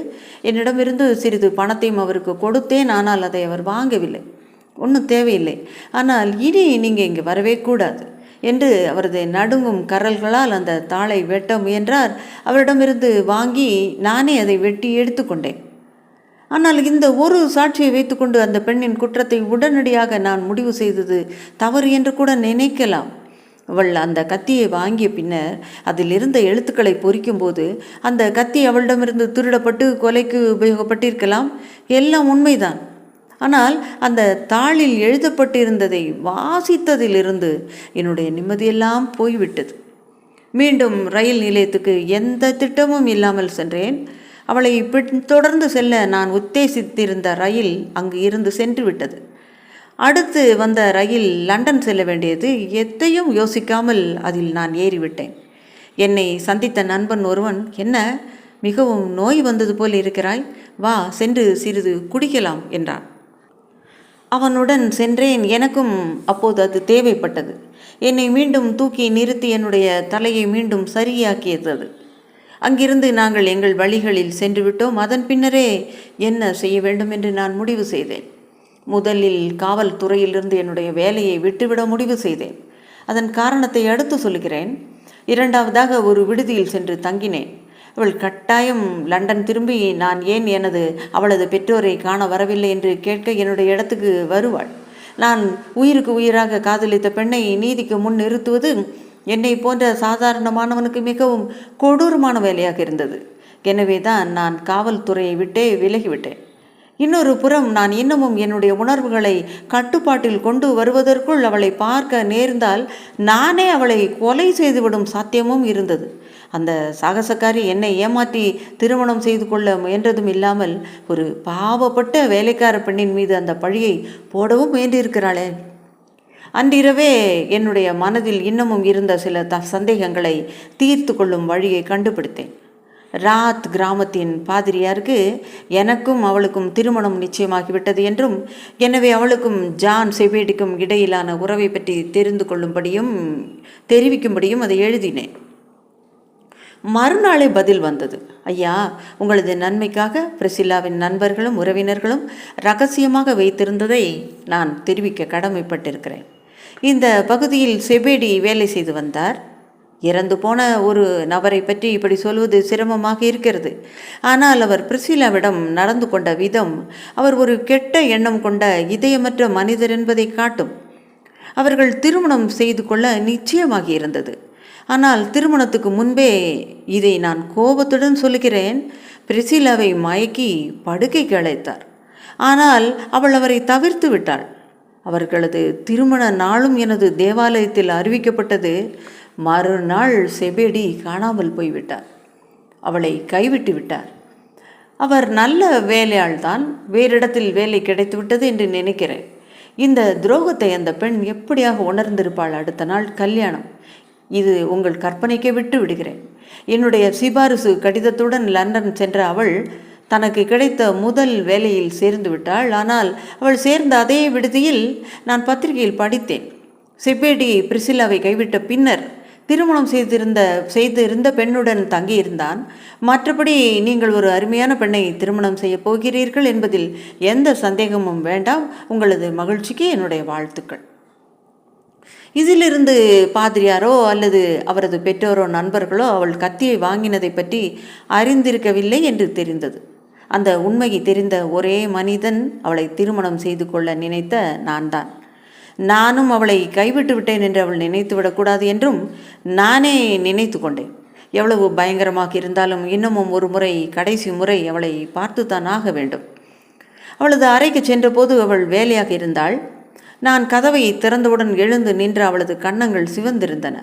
என்னிடமிருந்து சிறிது பணத்தையும் அவருக்கு கொடுத்தேன். ஆனால் அதை அவர் வாங்கவில்லை. ஒன்றும் தேவையில்லை, ஆனால் இனி நீங்கள் இங்கே வரவே கூடாது என்று அவரது நடுங்கும் கரல்களால் அந்த தாளை வெட்ட முயன்றார். அவரிடமிருந்து வாங்கி நானே அதை வெட்டி எடுத்துக்கொண்டேன். ஆனால் இந்த ஒரு சாட்சியை வைத்துக்கொண்டு அந்த பெண்ணின் குற்றத்தை உடனடியாக நான் முடிவு செய்தது தவறு என்று கூட நினைக்கலாம். அவள் அந்த கத்தியை வாங்கிய பின்னர் அதில் இருந்த எழுத்துக்களை பொறிக்கும்போது அந்த கத்தி அவளிடமிருந்து திருடப்பட்டு கொலைக்கு உபயோகப்பட்டிருக்கலாம். எல்லாம் உண்மைதான். ஆனால் அந்த தாளில் எழுதப்பட்டிருந்ததை வாசித்ததிலிருந்து என்னுடைய நிம்மதியெல்லாம் போய்விட்டது. மீண்டும் ரயில் நிலையத்துக்கு எந்த திட்டமும் இல்லாமல் சென்றேன். அவளை தொடர்ந்து செல்ல நான் உத்தேசித்திருந்த ரயில் அங்கு இருந்து சென்று விட்டது. அடுத்து வந்த ரயில் லண்டன் செல்ல வேண்டியது. எதையும் யோசிக்காமல் அதில் நான் ஏறிவிட்டேன். என்னை சந்தித்த நண்பன் ஒருவன், என்ன மிகவும் நோய் வந்தது போல் இருக்கிறாய், வா சென்று சிறிது குடிக்கலாம் என்றான். அவனுடன் சென்றேன். எனக்கும் அப்போது அது தேவைப்பட்டது. என்னை மீண்டும் தூக்கி நிறுத்தி என்னுடைய தலையை மீண்டும் சரியாக்கியது. அங்கிருந்து நாங்கள் எங்கள் வழிகளில் சென்று விட்டோம். அதன் பின்னரே என்ன செய்ய வேண்டும் என்று நான் முடிவு செய்தேன். முதலில் காவல்துறையிலிருந்து என்னுடைய வேலையை விட்டுவிட முடிவு செய்தேன். அதன் காரணத்தை அடுத்து சொல்கிறேன். இரண்டாவதாக ஒரு விடுதியில் சென்று தங்கினேன். அவள் கட்டாயம் லண்டன் திரும்பி நான் ஏன் அவளது பெற்றோரை காண வரவில்லை என்று கேட்க என்னுடைய இடத்துக்கு வருவாள். நான் உயிருக்கு உயிராக காதலித்த பெண்ணை நீதிக்கு முன் நிறுத்துவது என்னை போன்ற சாதாரணமானவனுக்கு மிகவும் கொடூரமான வேலையாக இருந்தது. எனவே தான் நான் காவல்துறையை விட்டே விலகிவிட்டேன். இன்னொரு புறம் நான் இன்னமும் என்னுடைய உணர்வுகளை கட்டுப்பாட்டில் கொண்டு வருவதற்குள் அவளை பார்க்க நேர்ந்தால் நானே அவளை கொலை செய்துவிடும் சாத்தியமும் இருந்தது. அந்த சாகசக்காரி என்னை ஏமாற்றி திருமணம் செய்து கொள்ள முயன்றதும் இல்லாமல் ஒரு பாவப்பட்ட வேலைக்கார பெண்ணின் மீது அந்த பழியை போடவும் முயன்றிருக்கிறாளே. அன்றிரவே என்னுடைய மனதில் இன்னமும் இருந்த சில சந்தேகங்களை தீர்த்து கொள்ளும் வழியை கண்டுபிடித்தேன். ராத் கிராமத்தின் பாதிரியாருக்கு எனக்கும் அவளுக்கும் திருமணம் நிச்சயமாகிவிட்டது என்றும், எனவே அவளுக்கும் ஜான் செபேடிக்கும் இடையிலான உறவை பற்றி தெரிவிக்கும்படியும் அதை எழுதினேன். மறுநாளே பதில் வந்தது. ஐயா, உங்களது நன்மைக்காக பிரிசில்லாவின் நண்பர்களும் உறவினர்களும் இரகசியமாக வைத்திருந்ததை நான் தெரிவிக்க கடமைப்பட்டிருக்கிறேன். இந்த பகுதியில் செபேடி வேலை செய்து வந்தார். இறந்து போன ஒரு நபரை பற்றி இப்படி சொல்வது சிரமமாக இருக்கிறது. ஆனால் அவர் பிரிசில்லாவிடம் நடந்து கொண்ட விதம் அவர் ஒரு கெட்ட எண்ணம் கொண்ட இதயமற்ற மனிதர் என்பதை காட்டும். அவர்கள் திருமணம் செய்து கொள்ள நிச்சயமாகி இருந்தது. ஆனால் திருமணத்துக்கு முன்பே, இதை நான் கோபத்துடன் சொல்லுகிறேன், பிரிசில்லாவை மயக்கி படுக்கைக்கு அழைத்தார். ஆனால் அவள் அவரை தவிர்த்து விட்டாள். அவர்களது திருமண நாளும் எனது தேவாலயத்தில் அறிவிக்கப்பட்டது. மறுநாள் செபேடி காணாமல் போய்விட்டார். அவளை கைவிட்டு விட்டார். அவர் நல்ல வேலையாள்தான். வேறிடத்தில் வேலை கிடைத்துவிட்டது என்று நினைக்கிறேன். இந்த துரோகத்தை அந்த பெண் எப்படியாக உணர்ந்திருப்பாள். அடுத்த நாள் கல்யாணம். இது உங்கள் கற்பனைக்கே விட்டு விடுகிறேன். என்னுடைய சிபாரிசு கடிதத்துடன் லண்டன் சென்ற அவள் தனக்கு கிடைத்த முதல் வேலையில் சேர்ந்து விட்டாள். ஆனால் அவள் சேர்ந்த அதே விடுதியில் நான் பத்திரிகையில் படித்தேன், செபேடி பிரிசில்லாவை கைவிட்ட பின்னர் திருமணம் செய்திருந்த பெண்ணுடன் தங்கியிருந்தான். மற்றபடி நீங்கள் ஒரு அருமையான பெண்ணை திருமணம் செய்ய போகிறீர்கள் என்பதில் எந்த சந்தேகமும் வேண்டாம். உங்களது மகிழ்ச்சிக்கு என்னுடைய வாழ்த்துக்கள். இதிலிருந்து பாதிரியாரோ அல்லது அவரது பெற்றோரோ நண்பர்களோ அவள் கத்தியை வாங்கினதை பற்றி அறிந்திருக்கவில்லை என்று தெரிந்தது. அந்த உண்மையை தெரிந்த ஒரே மனிதன் அவளை திருமணம் செய்து கொள்ள நினைத்த நான்தான். நானும் அவளை கைவிட்டு விட்டேன் என்று அவள் நினைத்து விடக்கூடாது என்றும் நானே நினைத்து கொண்டேன். எவ்வளவு பயங்கரமாக இருந்தாலும் இன்னமும் ஒரு முறை, கடைசி முறை அவளை பார்த்துத்தான் ஆக வேண்டும். அவளது அறைக்கு சென்றபோது அவள் வேலையாக இருந்தாள். நான் கதவை திறந்தவுடன் எழுந்து நின்ற அவளது கன்னங்கள் சிவந்திருந்தன.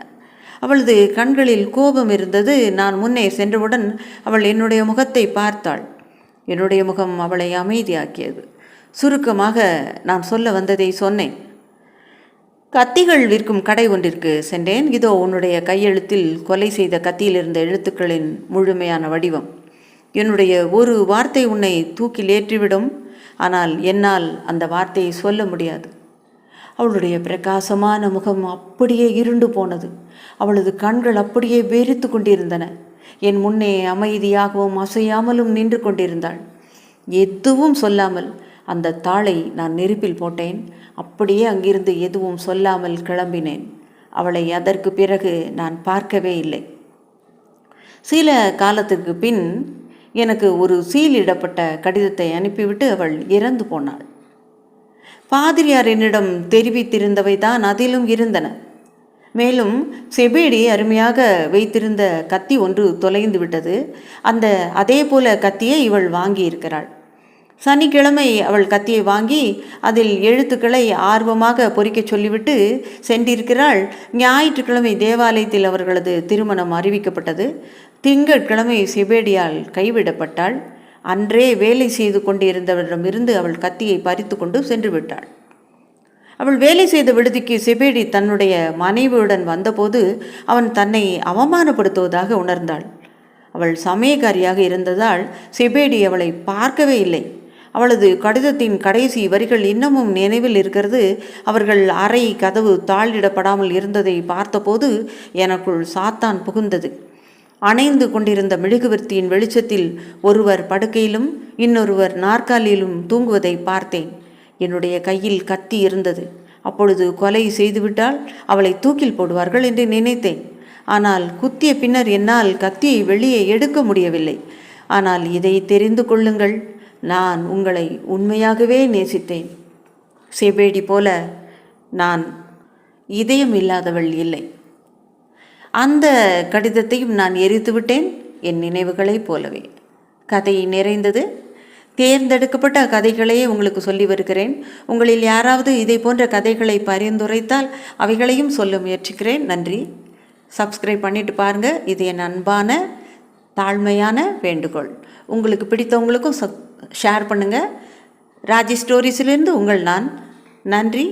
அவளது கண்களில் கோபம் இருந்தது. நான் முன்னே சென்றவுடன் அவள் என்னுடைய முகத்தை பார்த்தாள். என்னுடைய முகம் அவளை அமைதியாக்கியது. சுருக்கமாக நான் சொல்ல வந்ததை சொன்னேன். கத்திகள் விற்கும் கடை ஒன்றிற்கு சென்றேன். இதோ உன்னுடைய கையெழுத்தில் கொலை செய்த கத்தியில் இருந்த எழுத்துக்களின் முழுமையான வடிவம். என்னுடைய ஒரு வார்த்தை உன்னை தூக்கில் ஏற்றிவிடும். ஆனால் என்னால் அந்த வார்த்தையை சொல்ல முடியாது. அவளுடைய பிரகாசமான முகம் அப்படியே இருண்டு போனது. அவளது கண்கள் அப்படியே வெறித்து கொண்டிருந்தன. என் முன்னே அமைதியாகவும் அசையாமலும் நின்று கொண்டிருந்தாள். எதுவும் சொல்லாமல் அந்த தாளை நான் நெருப்பில் போட்டேன். அப்படியே அங்கிருந்து எதுவும் சொல்லாமல் கிளம்பினேன். அவளை அதற்கு பிறகு நான் பார்க்கவே இல்லை. சில காலத்துக்கு பின் எனக்கு ஒரு சீலிடப்பட்ட கடிதத்தை அனுப்பிவிட்டு அவள் இறந்து போனாள். பாதிரியார் என்னிடம் தெரிவித்திருந்தவை தான் அதிலும் இருந்தன. மேலும் செபேடி அருமையாக வைத்திருந்த கத்தி ஒன்று தொலைந்து விட்டது. அதே போல கத்தியை இவள் வாங்கியிருக்கிறாள். சனிக்கிழமை அவள் கத்தியை வாங்கி அதில் எழுத்துக்களை ஆர்வமாக பொறிக்கச் சொல்லிவிட்டு சென்றிருக்கிறாள். ஞாயிற்றுக்கிழமை தேவாலயத்தில் அவர்களது திருமணம் அறிவிக்கப்பட்டது. திங்கட்கிழமை செபேடியால் கைவிடப்பட்டாள். அன்றே வேலை செய்து கொண்டிருந்தவரிடமிருந்து அவள் கத்தியை பறித்து கொண்டு சென்று விட்டாள். அவள் வேலை செய்த விடுதிக்கு செபேடி தன்னுடைய மனைவியுடன் வந்தபோது அவன் தன்னை அவமானப்படுத்துவதாக உணர்ந்தாள். அவள் சமயக்காரியாக இருந்ததால் செபேடி அவளை பார்க்கவே இல்லை. அவளது கடிதத்தின் கடைசி வரிகள் இன்னமும் நினைவில் இருக்கிறது. அவர்கள் அறை கதவு தாளிடப்படாமல் இருந்ததை பார்த்தபோது எனக்குள் சாத்தான் புகுந்தது. அணைந்து கொண்டிருந்த மெழுகுவர்த்தியின் வெளிச்சத்தில் ஒருவர் படுக்கையிலும் இன்னொருவர் நாற்காலியிலும் தூங்குவதை பார்த்தேன். என்னுடைய கையில் கத்தி இருந்தது. அப்பொழுது கொலை செய்துவிட்டால் அவளை தூக்கில் போடுவார்கள் என்று நினைத்தேன். ஆனால் குத்திய பின்னர் என்னால் கத்தியை வெளியே எடுக்க முடியவில்லை. ஆனால் இதை தெரிந்து கொள்ளுங்கள், நான் உங்களை உண்மையாகவே நேசித்தேன். செபேடி போல நான் இதயம் இல்லாதவள் இல்லை. அந்த கடிதத்தையும் நான் எரித்து விட்டேன், என் நினைவுகளைப் போலவே. கதை நிறைந்தது. தேர்ந்தெடுக்கப்பட்ட கதைகளையே உங்களுக்கு சொல்லி வருகிறேன். உங்களில் யாராவது இதை போன்ற கதைகளை பரிந்துரைத்தால் அவைகளையும் சொல்ல முயற்சிக்கிறேன். நன்றி. சப்ஸ்கிரைப் பண்ணிட்டு பாருங்கள். இது என் அன்பான தாழ்மையான வேண்டுகோள். உங்களுக்கு பிடித்தவங்களுக்கும் ஷேர் பண்ணுங்கள். ராஜி ஸ்டோரிஸிலிருந்து உங்கள் நான். நன்றி.